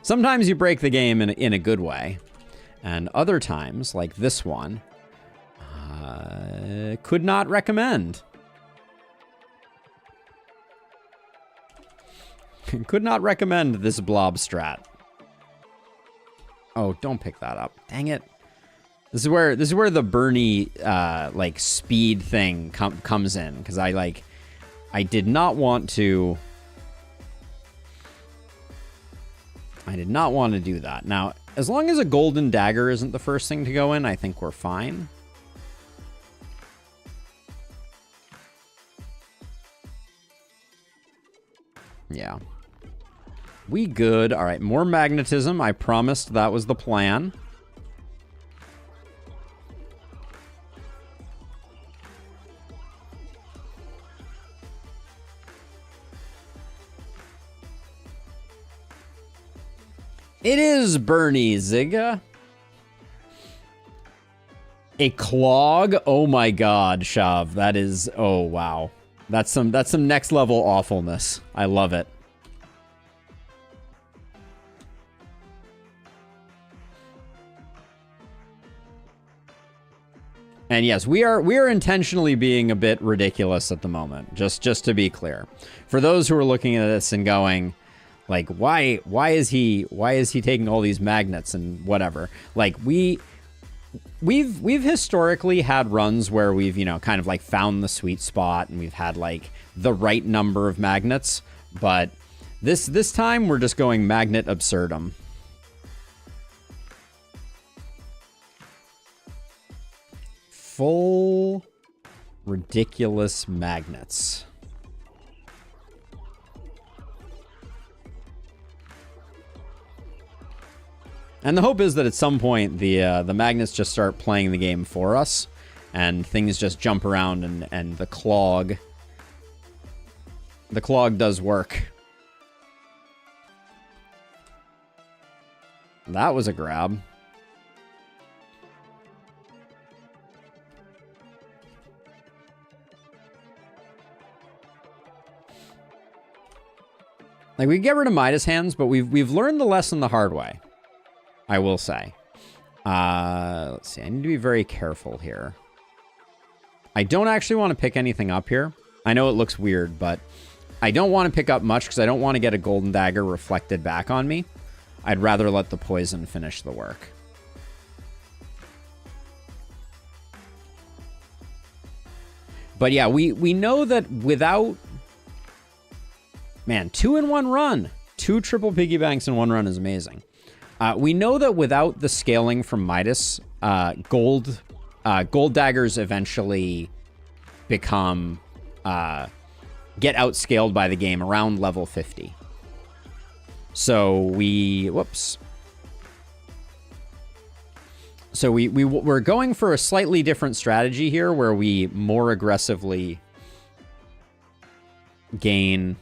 Sometimes you break the game in a good way, and other times, like this one, could not recommend. Could not recommend this blob strat. Oh, don't pick that up. Dang it. This is where the Bernie like speed thing comes in, because I did not want to do that. Now, as long as a golden dagger isn't the first thing to go in, I think we're fine. Yeah. We good. All right, more magnetism. I promised that was the plan. It is Bernie, Zigga. A clog? Oh my god, Shav. That is... Oh, wow. That's some next level awfulness. I love it. And yes, we are intentionally being a bit ridiculous at the moment, just to be clear. For those who are looking at this and going, like, why is he taking all these magnets and whatever? Like, we've historically had runs where we've, you know, kind of like found the sweet spot and we've had like the right number of magnets, but this time we're just going magnet absurdum. Full ridiculous magnets. And the hope is that at some point the magnets just start playing the game for us and things just jump around and the clog does work. That was a grab. Like, we get rid of Midas hands, but we've learned the lesson the hard way, I will say. Let's see. I need to be very careful here. I don't actually want to pick anything up here. I know it looks weird, but I don't want to pick up much because I don't want to get a golden dagger reflected back on me. I'd rather let the poison finish the work. But yeah, we know that without... Man, 2-in-1 run. 2 triple piggy banks in 1 run is amazing. We know that without the scaling from Midas, gold daggers eventually become... get outscaled by the game around level 50. So whoops. So we're going for a slightly different strategy here where we more aggressively gain...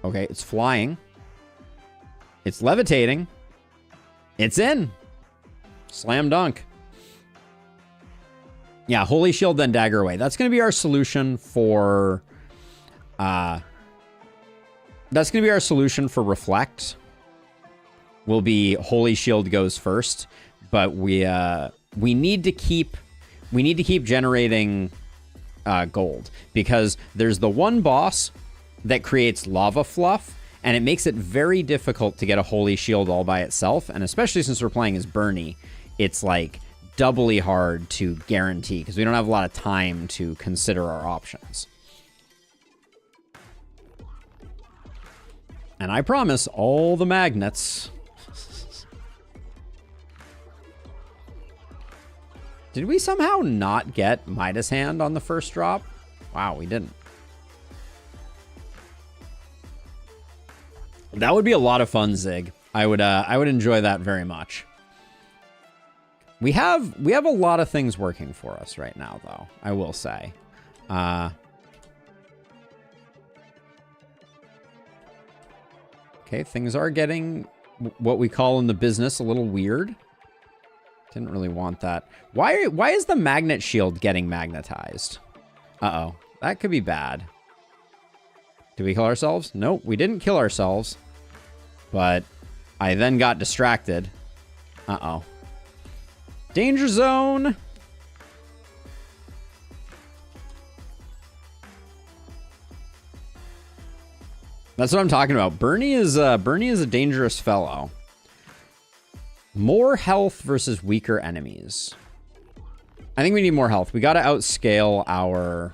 Okay, it's flying. It's levitating. It's in. Slam dunk. Yeah, Holy Shield, then Dagger away. That's going to be our solution for... that's going to be our solution for Reflect. Will be Holy Shield goes first, but we need to keep generating gold because there's the one boss that creates lava fluff, and it makes it very difficult to get a Holy Shield all by itself, and especially since we're playing as Bernie, it's like doubly hard to guarantee because we don't have a lot of time to consider our options. And I promise all the magnets. Did we somehow not get Midas Hand on the first drop? Wow, we didn't. That would be a lot of fun, Zig. I would enjoy that very much. We have a lot of things working for us right now, though, I will say. Okay, things are getting what we call in the business a little weird. Didn't really want that. Why is the magnet shield getting magnetized? Uh-oh. That could be bad. Did we kill ourselves? Nope, we didn't kill ourselves. But I then got distracted. Uh-oh. Danger zone! That's what I'm talking about. Bernie is a dangerous fellow. More health versus weaker enemies. I think we need more health. We got to outscale our...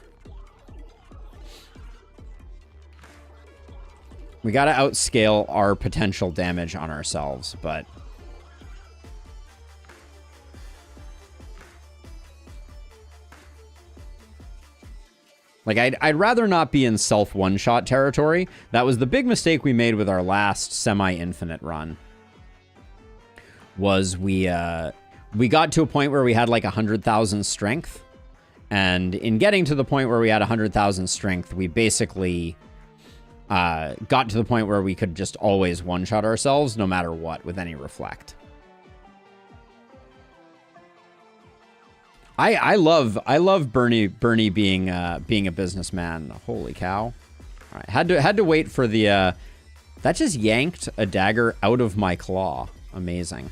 We got to outscale our potential damage on ourselves, but... Like, I'd rather not be in self one-shot territory. That was the big mistake we made with our last semi-infinite run. Was we got to a point where we had like 100,000 strength. And in getting to the point where we had 100,000 strength, we basically got to the point where we could just always one-shot ourselves no matter what with any reflect. I love Bernie being a businessman. Holy cow. All right, had to wait for the that just yanked a dagger out of my claw. Amazing.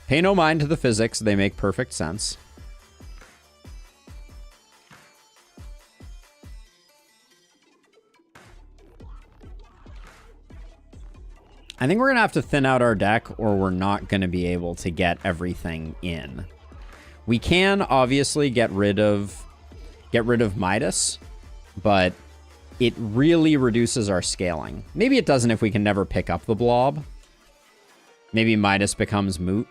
Pay no mind to the physics, they make perfect sense. I think we're going to have to thin out our deck or we're not going to be able to get everything in. We can obviously get rid of Midas, but it really reduces our scaling. Maybe it doesn't if we can never pick up the blob. Maybe Midas becomes moot.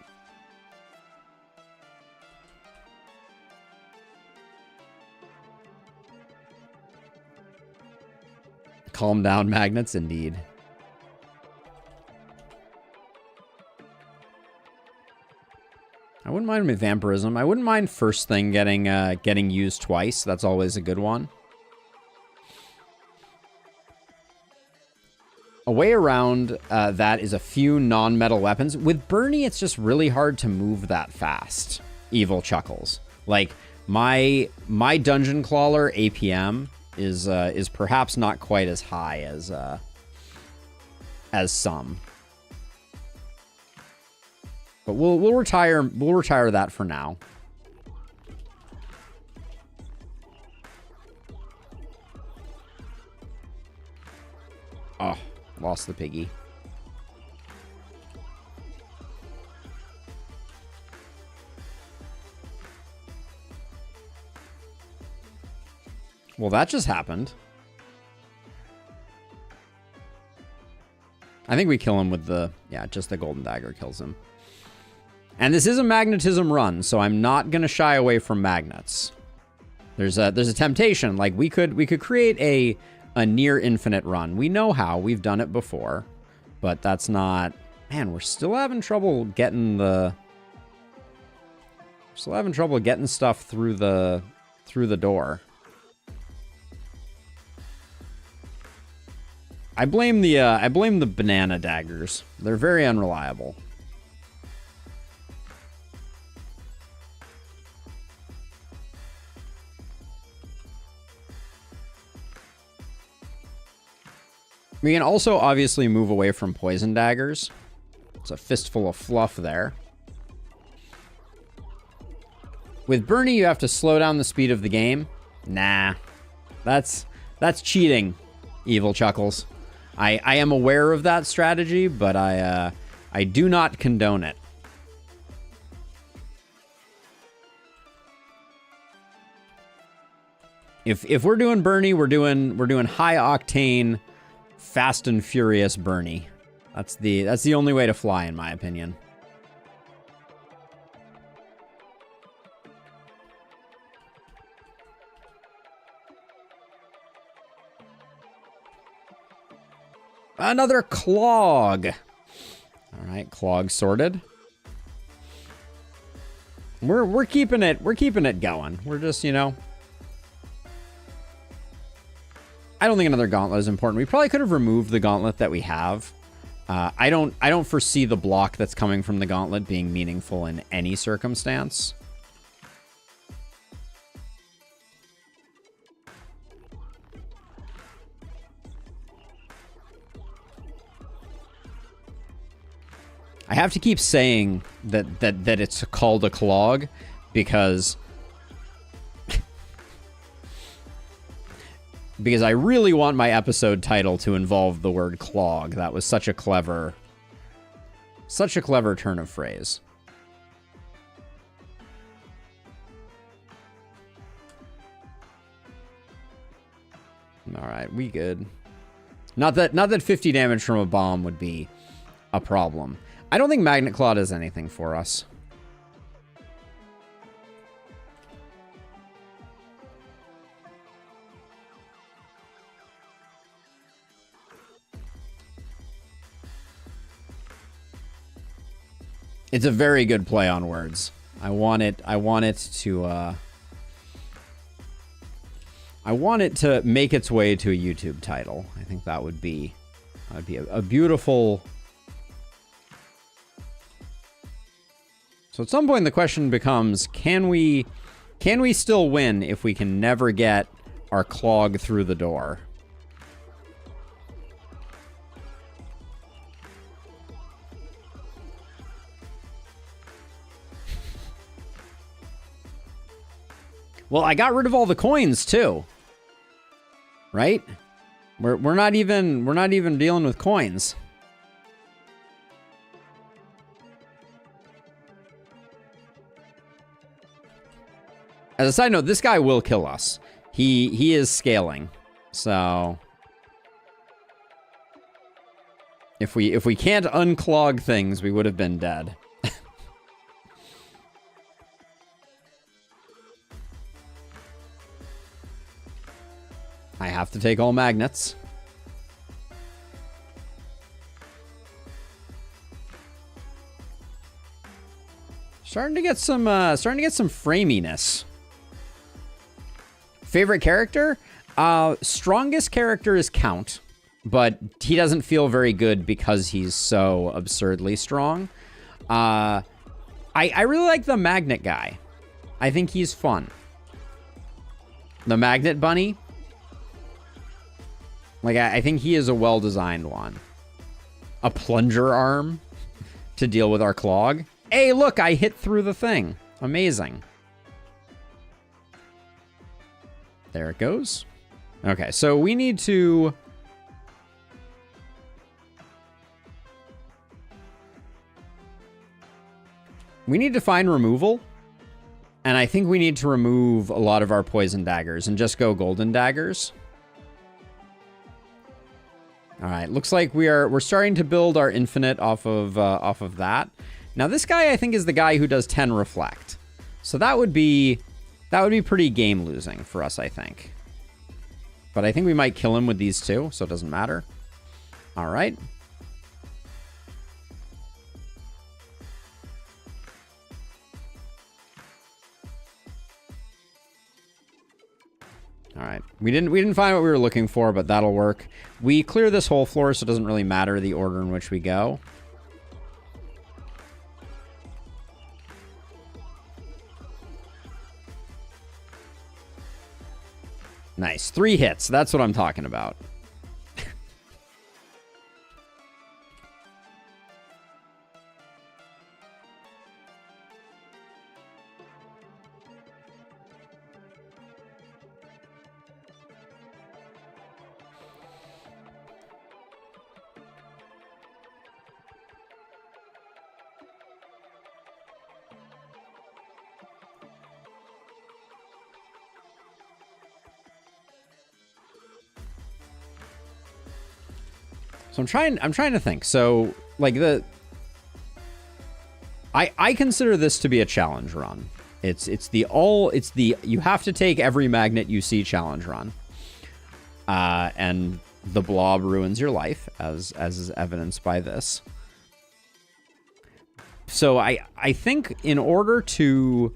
Calm down, magnets, indeed. I wouldn't mind with vampirism. I wouldn't mind first thing getting used twice. That's always a good one. A way around that is a few non-metal weapons. With Bernie, it's just really hard to move that fast. Evil chuckles. Like my dungeon clawler APM is perhaps not quite as high as some. But we'll retire that for now. Oh, lost the piggy. Well, that just happened. I think we kill him with the... Yeah, just the golden dagger kills him. And this is a magnetism run, so I'm not going to shy away from magnets. There's a temptation. Like, we could create a near infinite run. We know how. We've done it before. But that's not... Man, we're still having trouble getting the... Still having trouble getting stuff through the door. I blame the banana daggers. They're very unreliable. We can also obviously move away from poison daggers. It's a fistful of fluff there. With Bernie, you have to slow down the speed of the game. Nah, that's cheating, Evil Chuckles. I am aware of that strategy, but I do not condone it. If we're doing Bernie, we're doing high octane, Fast and Furious Bernie. That's the only way to fly, in my opinion. Another clog. All right, clog sorted. We're keeping it going. We're just, you know. I don't think another gauntlet is important. We probably could have removed the gauntlet that we have. I don't foresee the block that's coming from the gauntlet being meaningful in any circumstance. I have to keep saying that it's called a clog because I really want my episode title to involve the word clog. That was such a clever turn of phrase. All right, we good. Not that 50 damage from a bomb would be a problem. I don't think Magnet Claw does anything for us. It's a very good play on words. I want it to I want it to make its way to a YouTube title. I think that would be a beautiful... So at some point the question becomes, can we still win if we can never get our clog through the door? Well, I got rid of all the coins too. Right? We're not even dealing with coins. As a side note, this guy will kill us. He is scaling. So if we can't unclog things, we would have been dead. I have to take all magnets. Starting to get some framiness. Favorite character? Strongest character is Count, but he doesn't feel very good because he's so absurdly strong. I really like the magnet guy. I think he's fun. The magnet bunny. Like, I think he is a well-designed one. A plunger arm to deal with our clog. Hey, look, I hit through the thing. Amazing. There it goes. Okay, so we need to... We need to find removal. And I think we need to remove a lot of our poison daggers and just go golden daggers. All right, looks like we're starting to build our infinite off of that. Now this guy I think is the guy who does 10 reflect. So that would be pretty game losing for us, I think. But I think we might kill him with these two, so it doesn't matter. All right. All right, we didn't find what we were looking for, but that'll work. We clear this whole floor, so it doesn't really matter the order in which we go. Nice, 3 hits. That's what I'm talking about. So I'm trying to think. So like I consider this to be a challenge run. It's the you have to take every magnet you see challenge run. And the blob ruins your life, as is evidenced by this. So I think in order to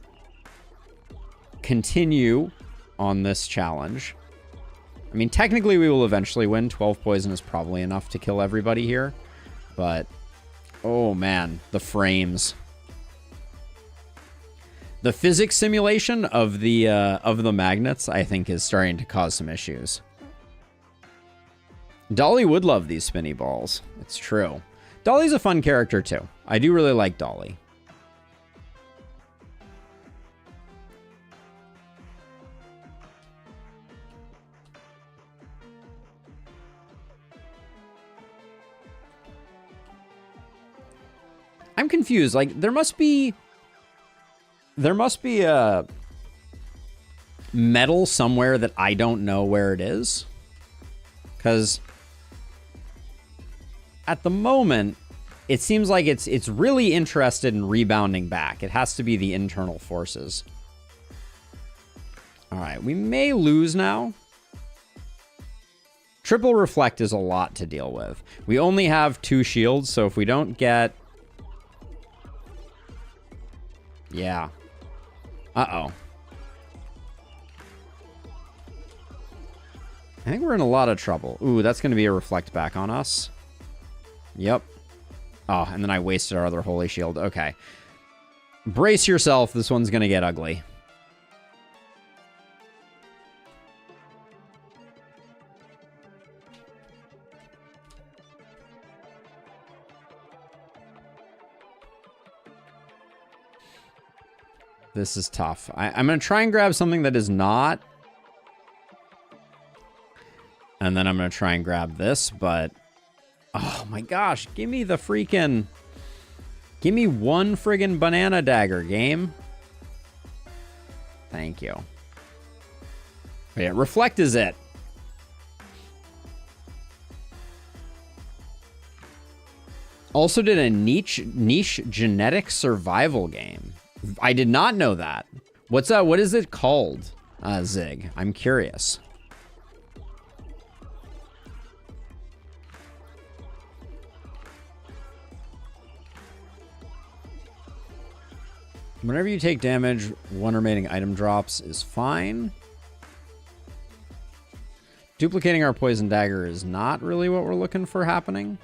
continue on this challenge, I mean, technically we will eventually win. 12 poison is probably enough to kill everybody here. But, oh man, the frames. The physics simulation of the magnets, I think, is starting to cause some issues. Dolly would love these spinny balls. It's true. Dolly's a fun character, too. I do really like Dolly. I'm confused. Like, there must be a metal somewhere that I don't know where it is. Because at the moment, it seems like it's really interested in rebounding back. It has to be the internal forces. All right, we may lose now. Triple reflect is a lot to deal with. We only have 2 shields, so if we don't get... Yeah. Uh-oh. I think we're in a lot of trouble. Ooh, that's going to be a reflect back on us. Yep. Oh, and then I wasted our other holy shield. Okay. Brace yourself. This one's going to get ugly. This is tough. I'm going to try and grab something that is not. And then I'm going to try and grab this, but... Oh my gosh, give me the freaking... Give me one friggin' banana dagger, game. Thank you. But yeah, reflect is it. Also did a niche genetic survival game. I did not know that. What is it called, Zig? I'm curious. Whenever you take damage, one remaining item drops is fine. Duplicating our poison dagger is not really what we're looking for happening.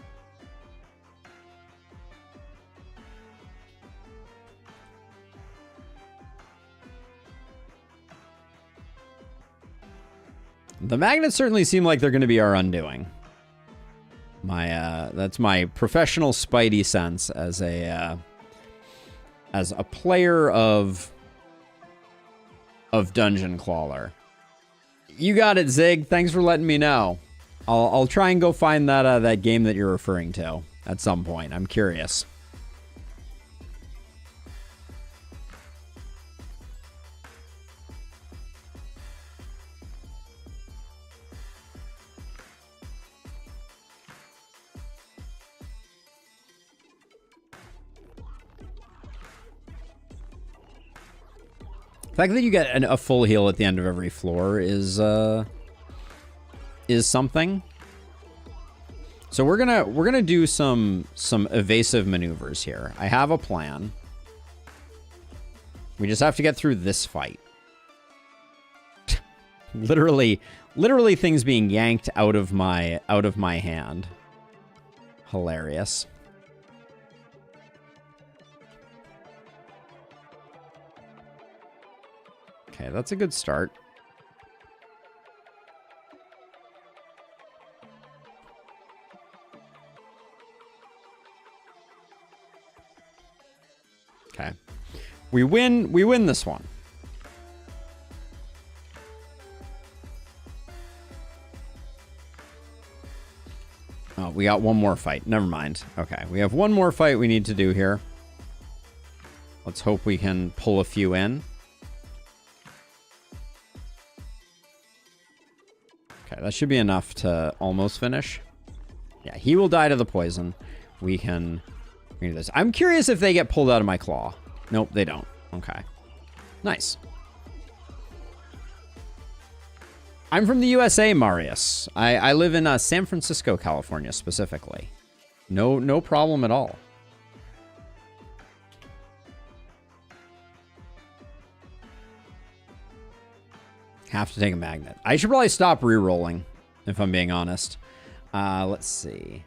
The magnets certainly seem like they're going to be our undoing. That's my professional spidey sense as a player of Dungeon Clawler. You got it, Zig. Thanks for letting me know. I'll try and go find that game that you're referring to at some point. I'm curious. The fact that you get a full heal at the end of every floor is something. So we're gonna do some evasive maneuvers here. I have a plan. We just have to get through this fight. literally things being yanked out of my hand. Hilarious. Okay, that's a good start. Okay. We win this one. Oh, we got one more fight. Never mind. Okay, we have one more fight we need to do here. Let's hope we can pull a few in. Okay, that should be enough to almost finish. Yeah, he will die to the poison. We can do this. I'm curious if they get pulled out of my claw. Nope, they don't. Okay. Nice. I'm from the USA, Marius. I live in San Francisco, California, specifically. No problem at all. Have to take a magnet. I should probably stop re-rolling, if I'm being honest. Let's see.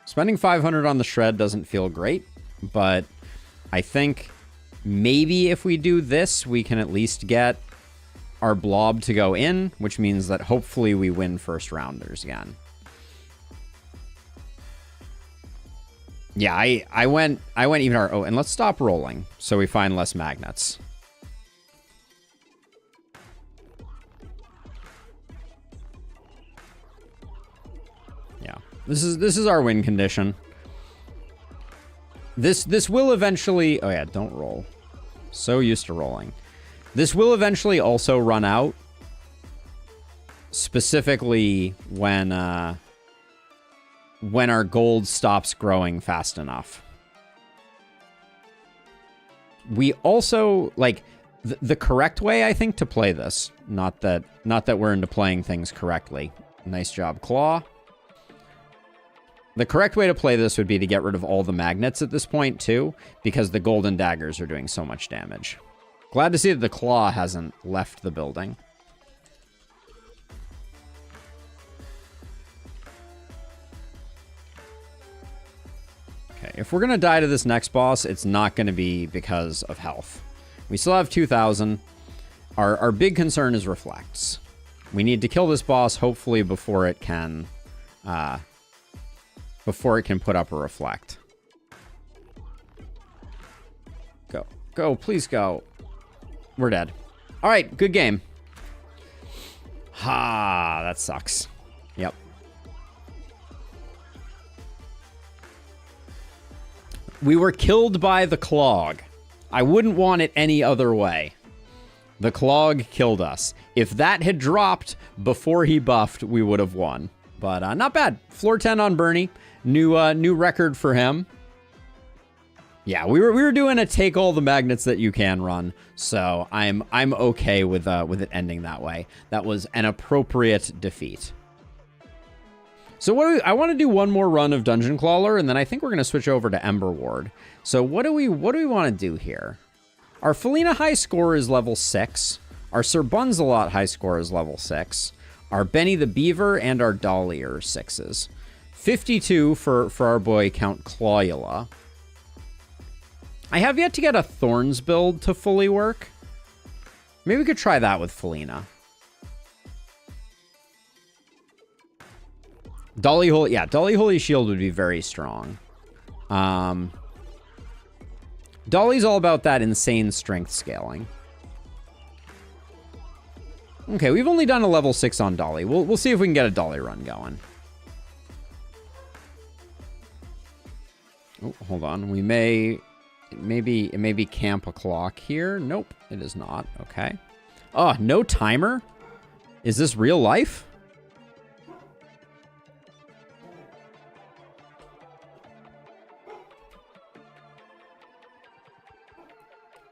Spending 500 on the shred doesn't feel great, but I think maybe if we do this, we can at least get our blob to go in, which means that hopefully we win first rounders again. Yeah, I went even our... Oh, and let's stop rolling so we find less magnets. Yeah, this is our win condition. This will eventually... Oh yeah, don't roll. So used to rolling. This will eventually also run out, specifically when our gold stops growing fast enough. We also, like, the correct way, I think, to play this, not that we're into playing things correctly. Nice job, Claw. The correct way to play this would be to get rid of all the magnets at this point, too, because the golden daggers are doing so much damage. Glad to see that the claw hasn't left the building. Okay, if we're going to die to this next boss, it's not going to be because of health. We still have 2,000. Our big concern is reflects. We need to kill this boss, hopefully, before it can put up a reflect. Go. Go, please go. We're dead. All right, good game. Ha, that sucks. Yep. We were killed by the clog. I wouldn't want it any other way. The clog killed us. If that had dropped before he buffed, we would have won. But not bad. Floor 10 on Bernie. New record for him. Yeah, we were doing a take all the magnets that you can run, so I'm okay with it ending that way. That was an appropriate defeat. So I want to do one more run of Dungeon Clawler, and then I think we're going to switch over to Ember Ward. So what do we want to do here? Our Felina high score is level 6. Our Sir Bunzelot high score is level 6. Our Benny the Beaver and our Dolly are 6s. 52 for our boy Count Clawula. I have yet to get a Thorns build to fully work. Maybe we could try that with Felina. Dolly Holy Shield would be very strong. Dolly's all about that insane strength scaling. Okay, we've only done a level 6 on Dolly. We'll see if we can get a Dolly run going. Oh, hold on. We may... It may be camp a clock here. Nope, it is not. Okay. Oh, no timer? Is this real life?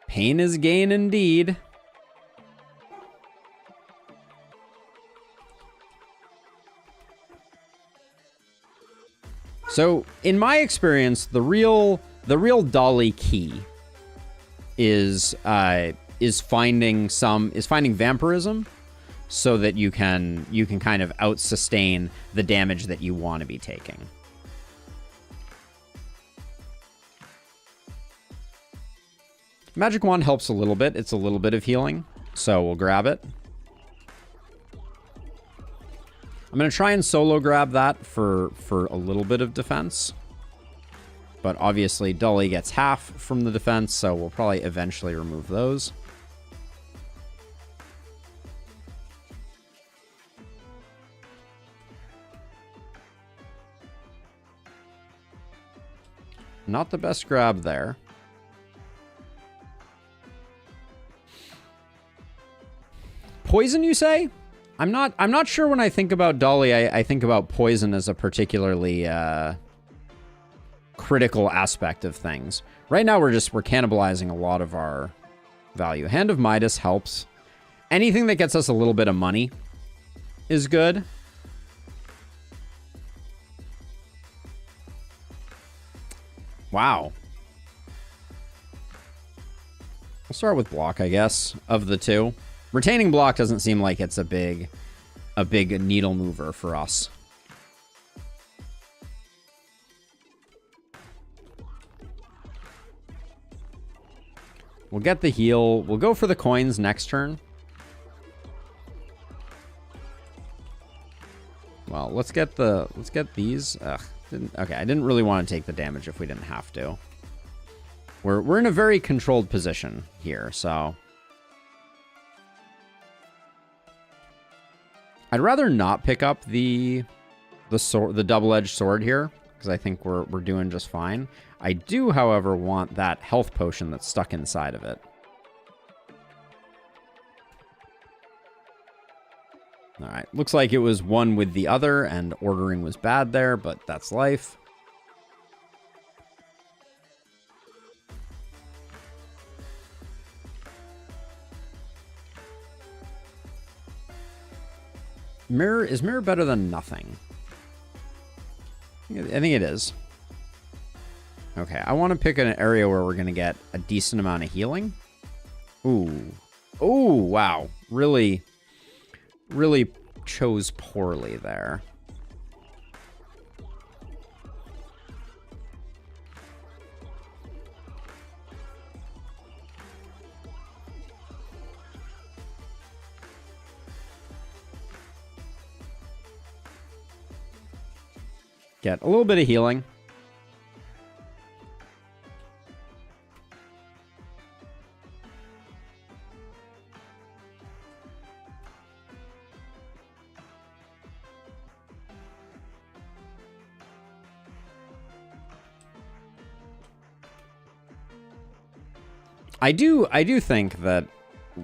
Pain is gain indeed. So, in my experience, the real Dolly key is finding vampirism so that you can kind of out-sustain the damage that you want to be taking. Magic Wand helps a little bit. It's a little bit of healing, so we'll grab it. I'm going to try and solo grab that for a little bit of defense. But obviously, Dolly gets half from the defense, so we'll probably eventually remove those. Not the best grab there. Poison, you say? I'm not sure when I think about Dolly, I think about poison as a particularly critical aspect of things. Right now we're cannibalizing a lot of our value. Hand of Midas helps. Anything that gets us a little bit of money is good. Wow. We'll start with block, I guess, of the two. Retaining block doesn't seem like it's a big needle mover for us. We'll get the heal. We'll go for the coins next turn. Well, let's get these. Okay, I didn't really want to take the damage if we didn't have to. We're in a very controlled position here, so I'd rather not pick up the double-edged sword here, because I think we're doing just fine. I do, however, want that health potion that's stuck inside of it. All right, looks like it was one with the other, and ordering was bad there, but that's life. Mirror, is mirror better than nothing? I think it is. Okay, I want to pick an area where we're going to get a decent amount of healing. Ooh. Ooh, wow. Really chose poorly there. Get a little bit of healing. I do think that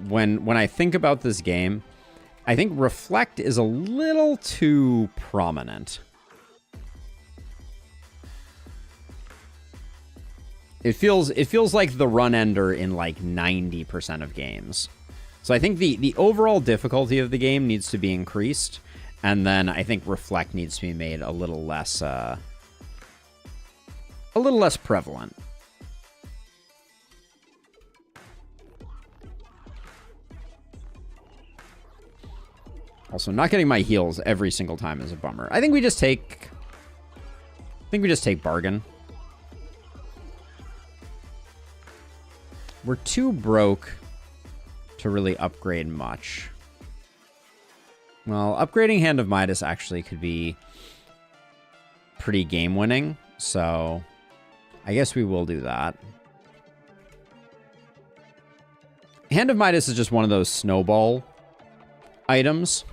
when I think about this game, I think Reflect is a little too prominent. It feels like the run ender in like 90% of games. So I think the overall difficulty of the game needs to be increased, and then I think Reflect needs to be made a little less prevalent. Also, not getting my heals every single time is a bummer. I think we just take Bargain. We're too broke to really upgrade much. Well, upgrading Hand of Midas actually could be pretty game-winning, so I guess we will do that. Hand of Midas is just one of those snowball items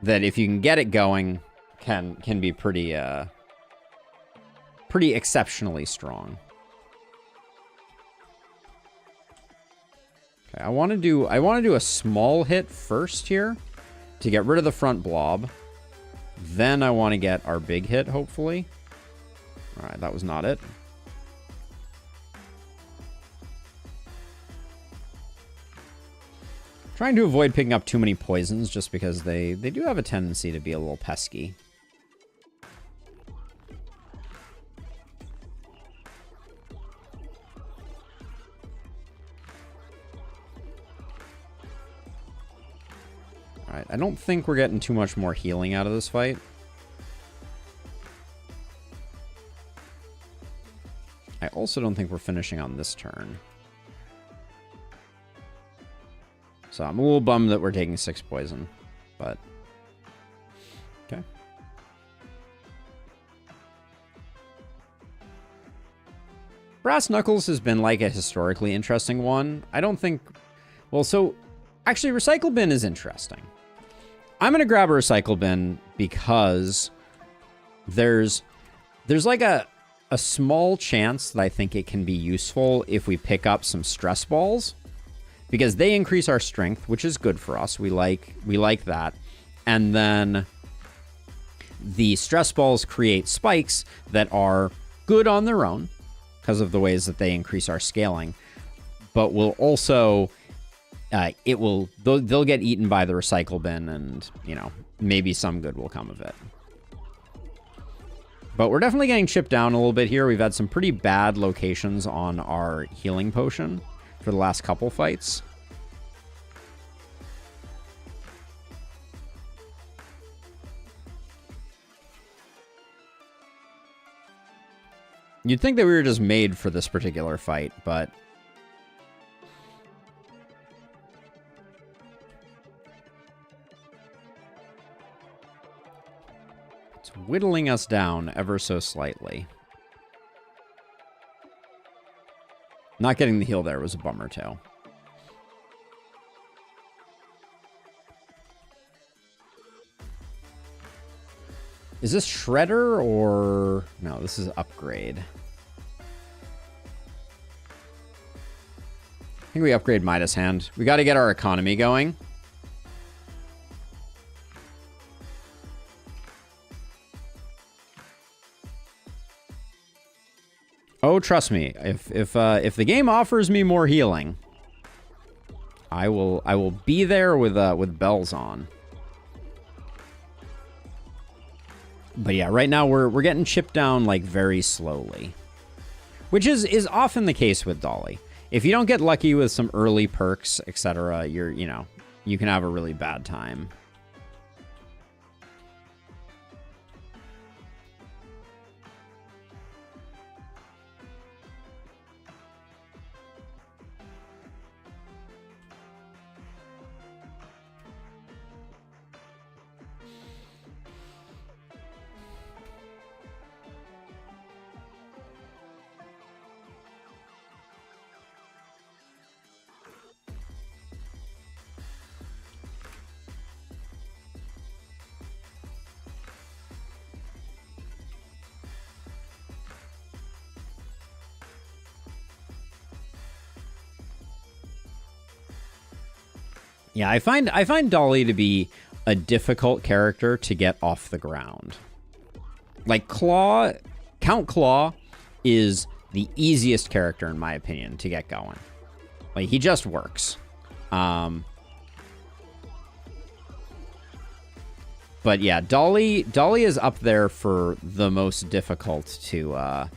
that if you can get it going, can be pretty exceptionally strong. Okay, I want to do a small hit first here to get rid of the front blob. Then I want to get our big hit, hopefully. All right, that was not it. Trying to avoid picking up too many poisons just because they do have a tendency to be a little pesky. Alright, I don't think we're getting too much more healing out of this fight. I also don't think we're finishing on this turn. So I'm a little bummed that we're taking 6 poison, but okay. Brass Knuckles has been like a historically interesting one. I don't think, well, so actually Recycle Bin is interesting. I'm going to grab a Recycle Bin because there's like a small chance that I think it can be useful if we pick up some stress balls. Because they increase our strength, which is good for us. We like that. And then the stress balls create spikes that are good on their own because of the ways that they increase our scaling. But will also, they'll get eaten by the Recycle Bin, and, you know, maybe some good will come of it. But we're definitely getting chipped down a little bit here. We've had some pretty bad locations on our healing potion for the last couple fights. You'd think that we were just made for this particular fight, but it's whittling us down ever so slightly. Not getting the heal there was a bummer, too. Is this Shredder or... No, this is Upgrade. I think we upgrade Midas Hand. We got to get our economy going. Oh, trust me, if the game offers me more healing, I will be there with bells on. But yeah, right now we're getting chipped down like very slowly, which is often the case with Dolly. If you don't get lucky with some early perks, etc., you can have a really bad time. Yeah, I find Dolly to be a difficult character to get off the ground. Like Count Claw is the easiest character in my opinion to get going. Like he just works. But yeah, Dolly is up there for the most difficult to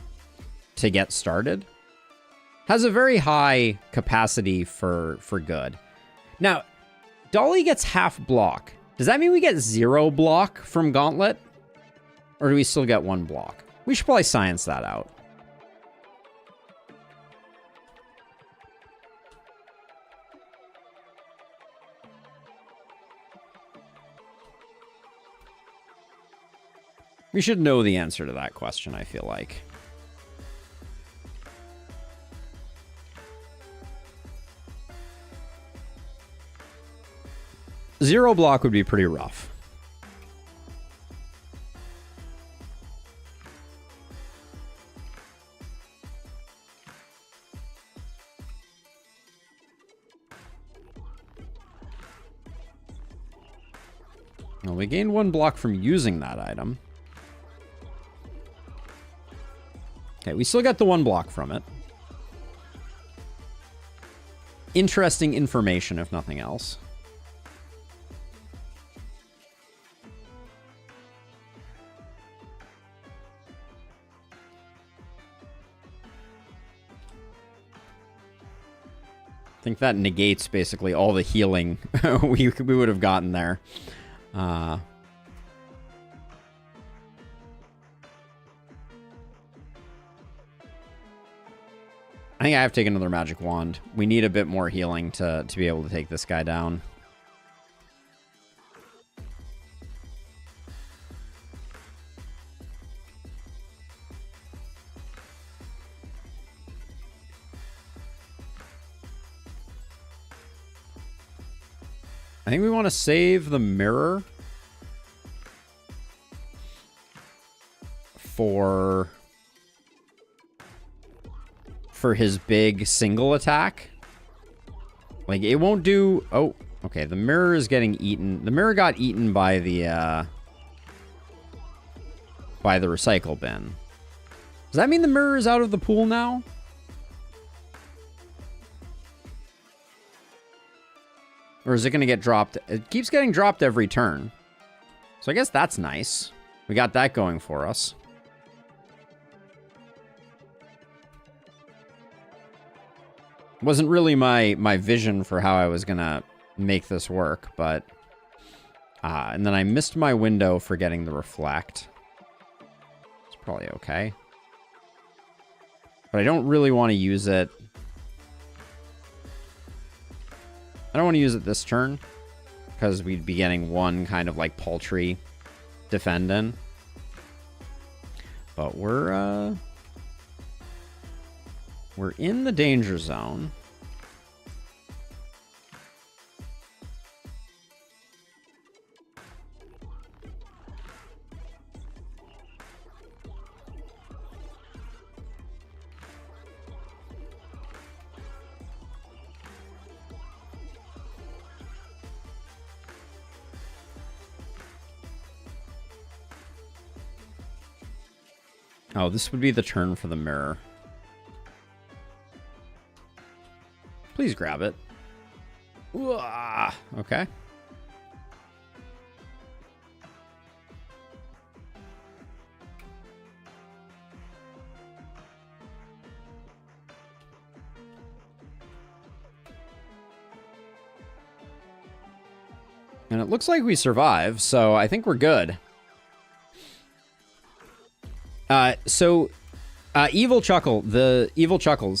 get started. Has a very high capacity for good. Now, Dolly gets half block. Does that mean we get 0 block from Gauntlet? Or do we still get 1 block? We should probably science that out. We should know the answer to that question, I feel like. Zero block would be pretty rough. Well, we gained 1 block from using that item. Okay, we still got the 1 block from it. Interesting information, if nothing else. I think that negates basically all the healing we would have gotten there. I think I have to take another magic wand. We need a bit more healing to be able to take this guy down. I think we want to save the mirror for his big single attack. Like, it won't do... Oh, okay, the mirror is getting eaten. The mirror got eaten by the recycle bin. Does that mean the mirror is out of the pool now? Or is it going to get dropped? It keeps getting dropped every turn. So I guess that's nice. We got that going for us. Wasn't really my vision for how I was going to make this work, but... and then I missed my window for getting the reflect. It's probably okay. But I don't really want to use it... I don't want to use it this turn, because we'd be getting 1 kind of like paltry defending. But we're in the danger zone. Oh, this would be the turn for the mirror. Please grab it. Ooh, okay. it looks like we survive, so I think we're good. Evil Chuckles,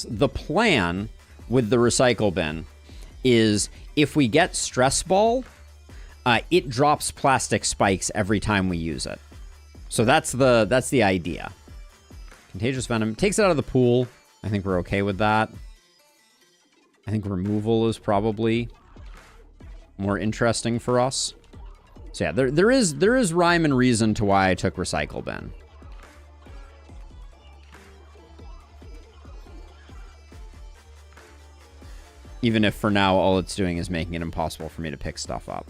the plan with the recycle bin is if we get Stress Ball, it drops plastic spikes every time we use it. So that's the idea. Contagious Venom takes it out of the pool. I think we're okay with that. I think removal is probably more interesting for us. So yeah, there is rhyme and reason to why I took Recycle Bin. Even if for now all it's doing is making it impossible for me to pick stuff up.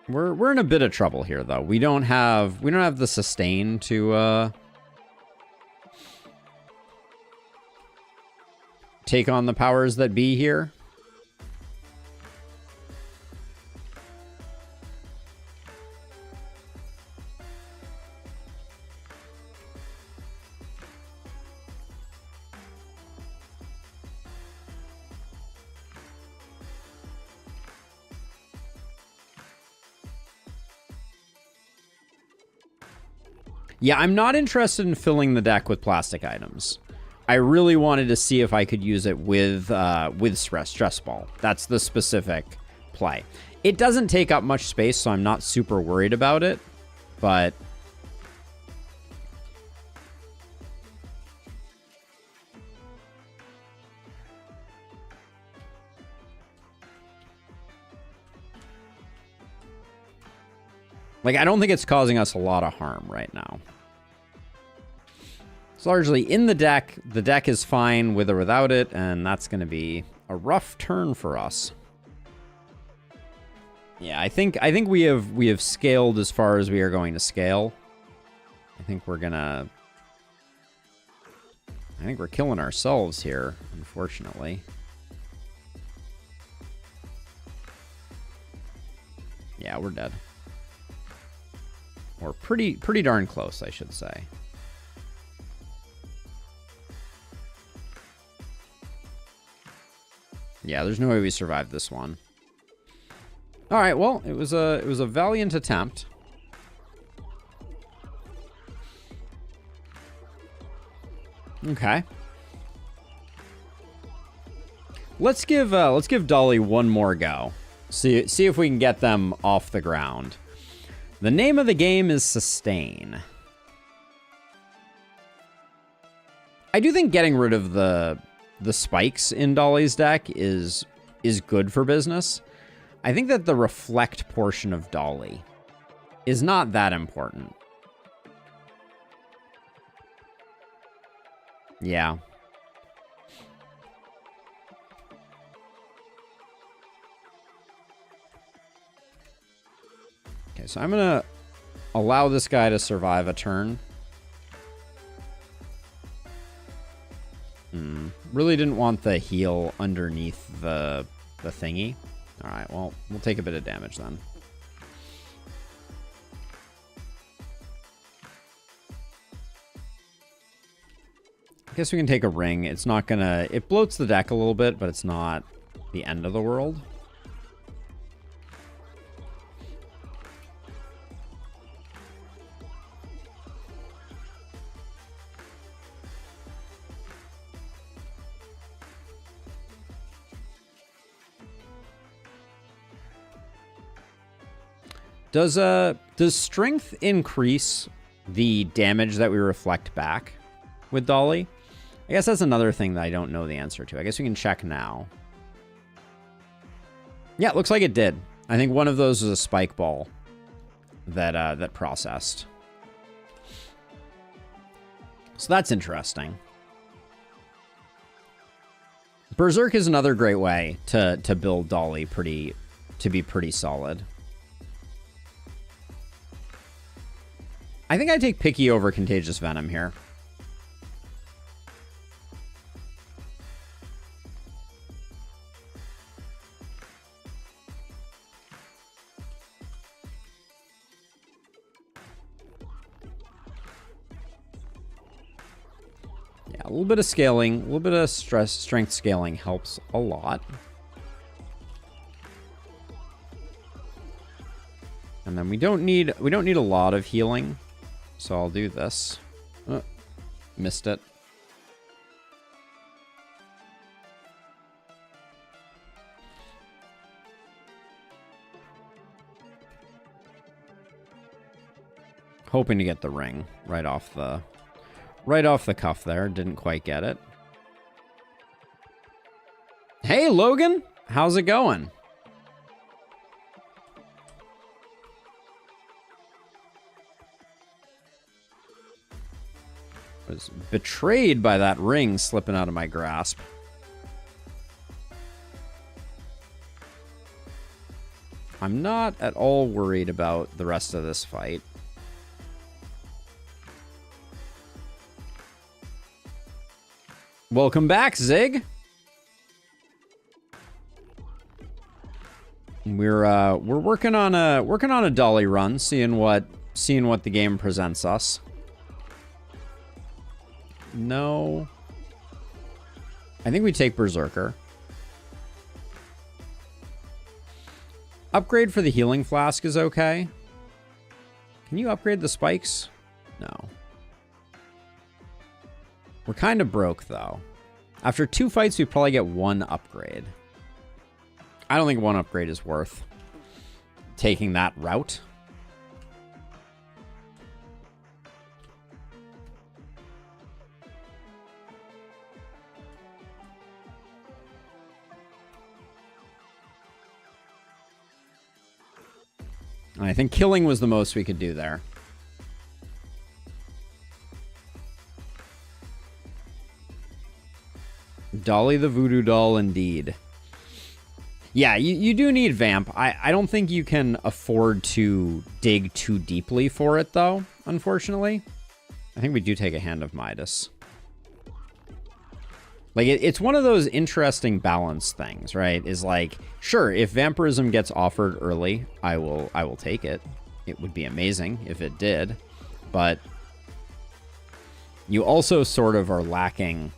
We're in a bit of trouble here though. We don't have the sustain to take on the powers that be here. Yeah, I'm not interested in filling the deck with plastic items. I really wanted to see if I could use it with Stress Ball. That's the specific play. It doesn't take up much space, so I'm not super worried about it, but... like, I don't think it's causing us a lot of harm right now. It's largely in the deck. The deck is fine with or without it, and that's going to be a rough turn for us. Yeah, I think we have scaled as far as we are going to scale. I think we're killing ourselves here, unfortunately. Yeah, we're dead. Or pretty darn close, I should say. Yeah, there's no way we survived this one. All right, well, it was a valiant attempt. Okay. Let's give Dolly one more go. See if we can get them off the ground. The name of the game is Sustain. I do think getting rid of the spikes in Dolly's deck is good for business. I think that the reflect portion of Dolly is not that important. Yeah. Okay, so I'm going to allow this guy to survive a turn. Really didn't want the heal underneath the thingy. All right, well, we'll take a bit of damage then. I guess we can take a ring. It's not gonna... it bloats the deck a little bit, but it's not the end of the world. Does strength increase the damage that we reflect back with Dolly? I guess that's another thing that I don't know the answer to. I guess we can check now. Yeah, it looks like it did. I think one of those was a spike ball that processed. So that's interesting. Berserk is another great way to build Dolly to be pretty solid. I think I take Picky over Contagious Venom here. A little bit of scaling, a little bit of strength scaling helps a lot. And then we don't need a lot of healing, so I'll do this. Missed it. Hoping to get the ring right off the cuff there. Didn't quite get it. Hey, Logan. How's it going? Was betrayed by that ring slipping out of my grasp. I'm not at all worried about the rest of this fight. Welcome back, Zig. We're working on a dolly run, seeing what the game presents us. No. I think we take Berserker. Upgrade for the healing flask is okay. Can you upgrade the spikes? No. We're kind of broke, though. After 2 fights, we probably get 1 upgrade. I don't think 1 upgrade is worth taking that route. And I think killing was the most we could do there. Dolly the voodoo doll, indeed. Yeah, you do need Vamp. I don't think you can afford to dig too deeply for it, though, unfortunately. I think we do take a Hand of Midas. Like, it's one of those interesting balance things, right? Is like, sure, if Vampirism gets offered early, I will take it. It would be amazing if it did. But you also sort of are lacking...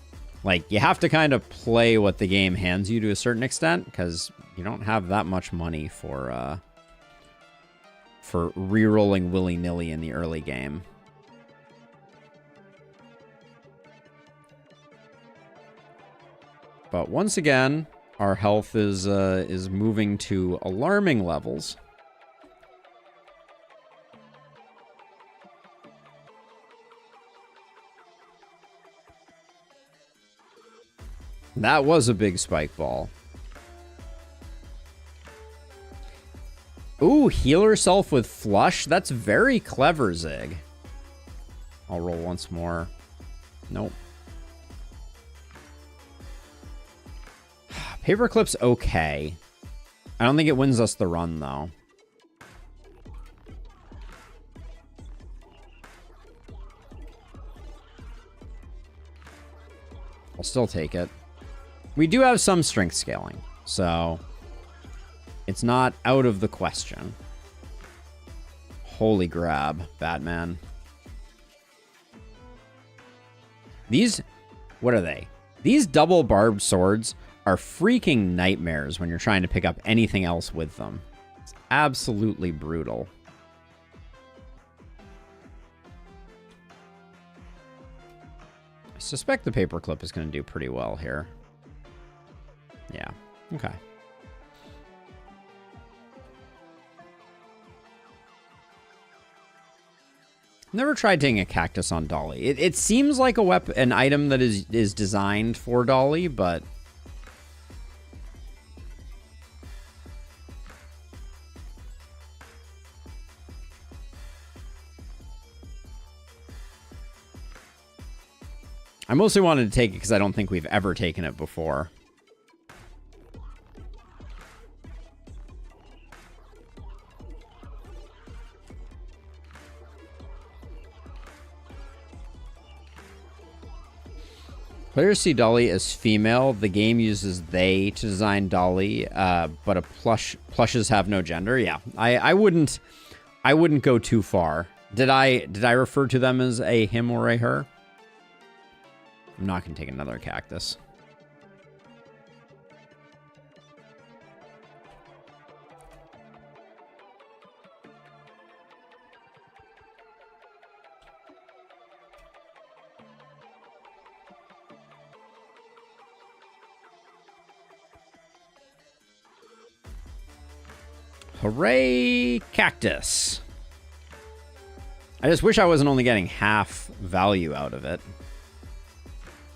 Like, you have to kind of play what the game hands you to a certain extent, because you don't have that much money for re-rolling willy-nilly in the early game. But once again, our health is moving to alarming levels. That was a big spike ball. Ooh, heal herself with flush. That's very clever, Zig. I'll roll once more. Nope. Paperclip's okay. I don't think it wins us the run, though. I'll still take it. We do have some strength scaling, so it's not out of the question. Holy grab, Batman. These, what are they? These double barbed swords are freaking nightmares when you're trying to pick up anything else with them. It's absolutely brutal. I suspect the paperclip is going to do pretty well here. Yeah, okay. Never tried taking a cactus on Dolly. It seems like a weapon, an item that is designed for Dolly, but I mostly wanted to take it because I don't think we've ever taken it before. Players see Dolly as female. The game uses they to design Dolly, but plushes have no gender. Yeah, I wouldn't go too far. Did I refer to them as a him or a her? I'm not going to take another cactus. Hooray, cactus. I just wish I wasn't only getting half value out of it.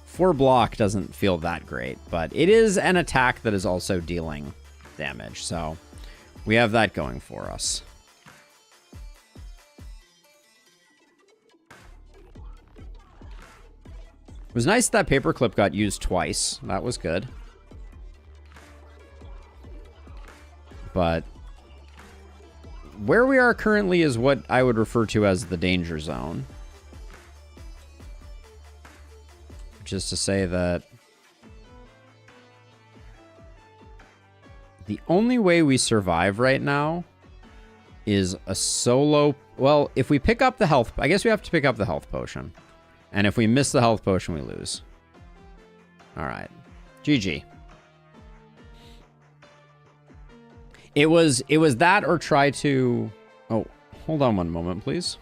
4 block doesn't feel that great, but it is an attack that is also dealing damage, so we have that going for us. It was nice that paperclip got used twice. That was good. But where we are currently is what I would refer to as the danger zone. Which is to say that the only way we survive right now is a solo... Well, if we pick up the health... I guess we have to pick up the health potion. And if we miss the health potion, we lose. Alright. GG. It was that or try to... Oh, hold on one moment, please.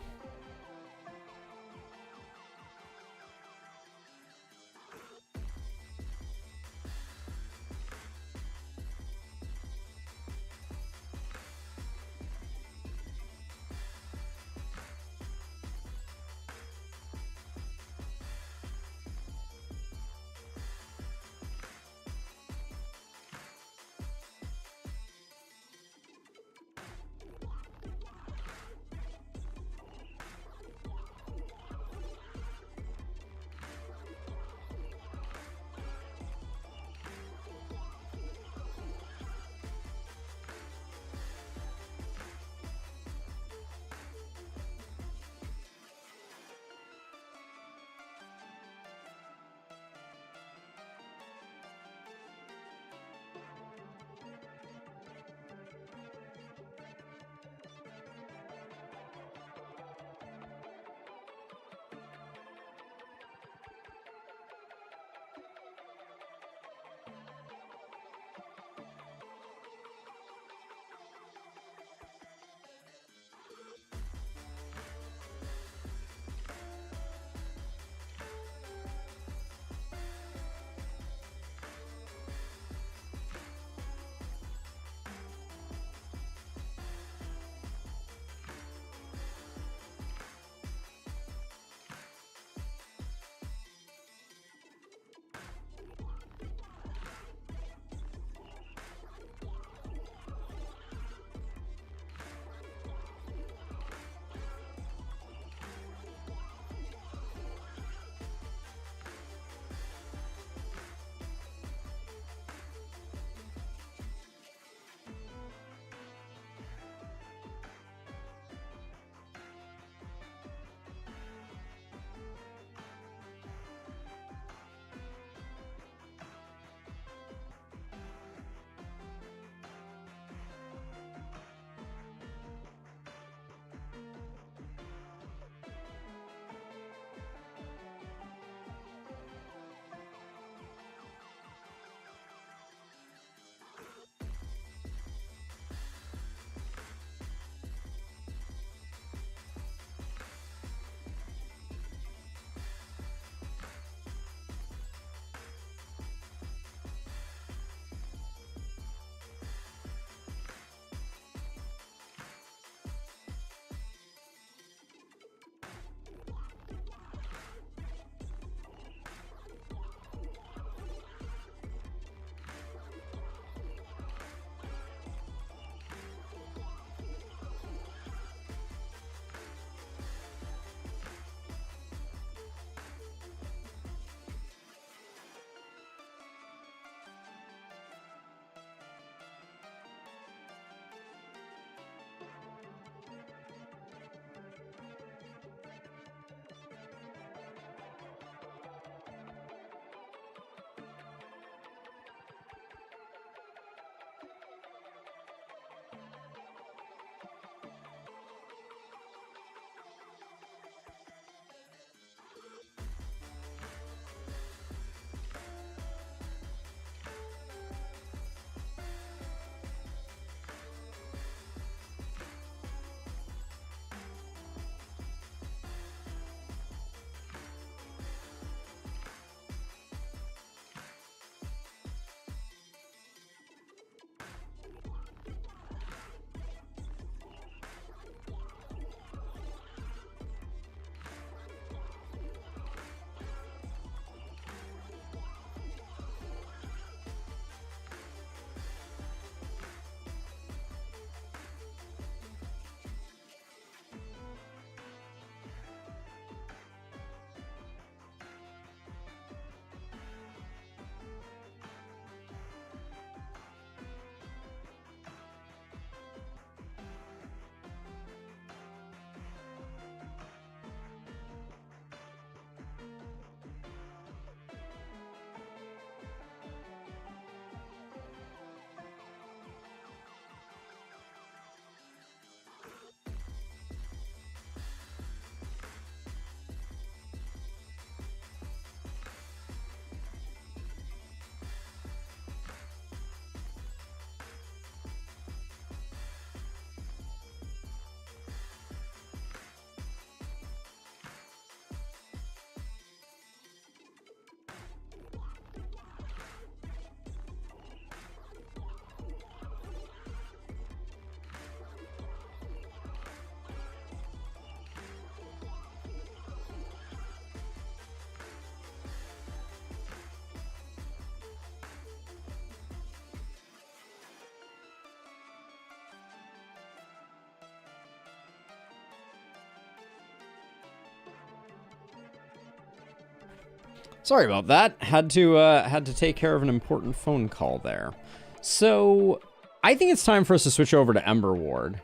Sorry about that. Had to take care of an important phone call there. So I think it's time for us to switch over to Ember Ward.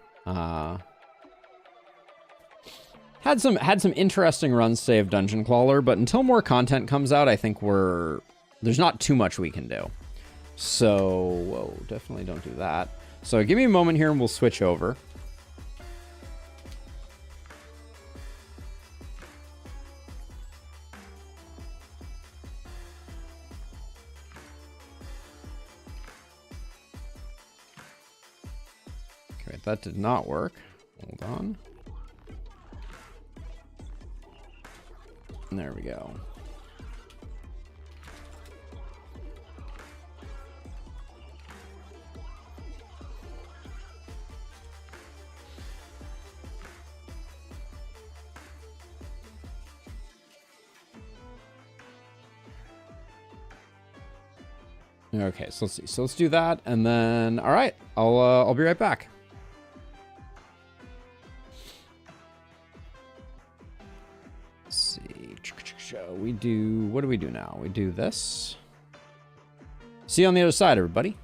Had some interesting runs today of Dungeon Clawler, but until more content comes out, I think there's not too much we can do. So, whoa, definitely don't do that. So give me a moment here and we'll switch over. Okay, that did not work. Hold on. There we go. Okay, so let's see. So let's do that, and then all right, I'll be right back. Let's see. We do, what do we do now? We do this. See you on the other side, everybody.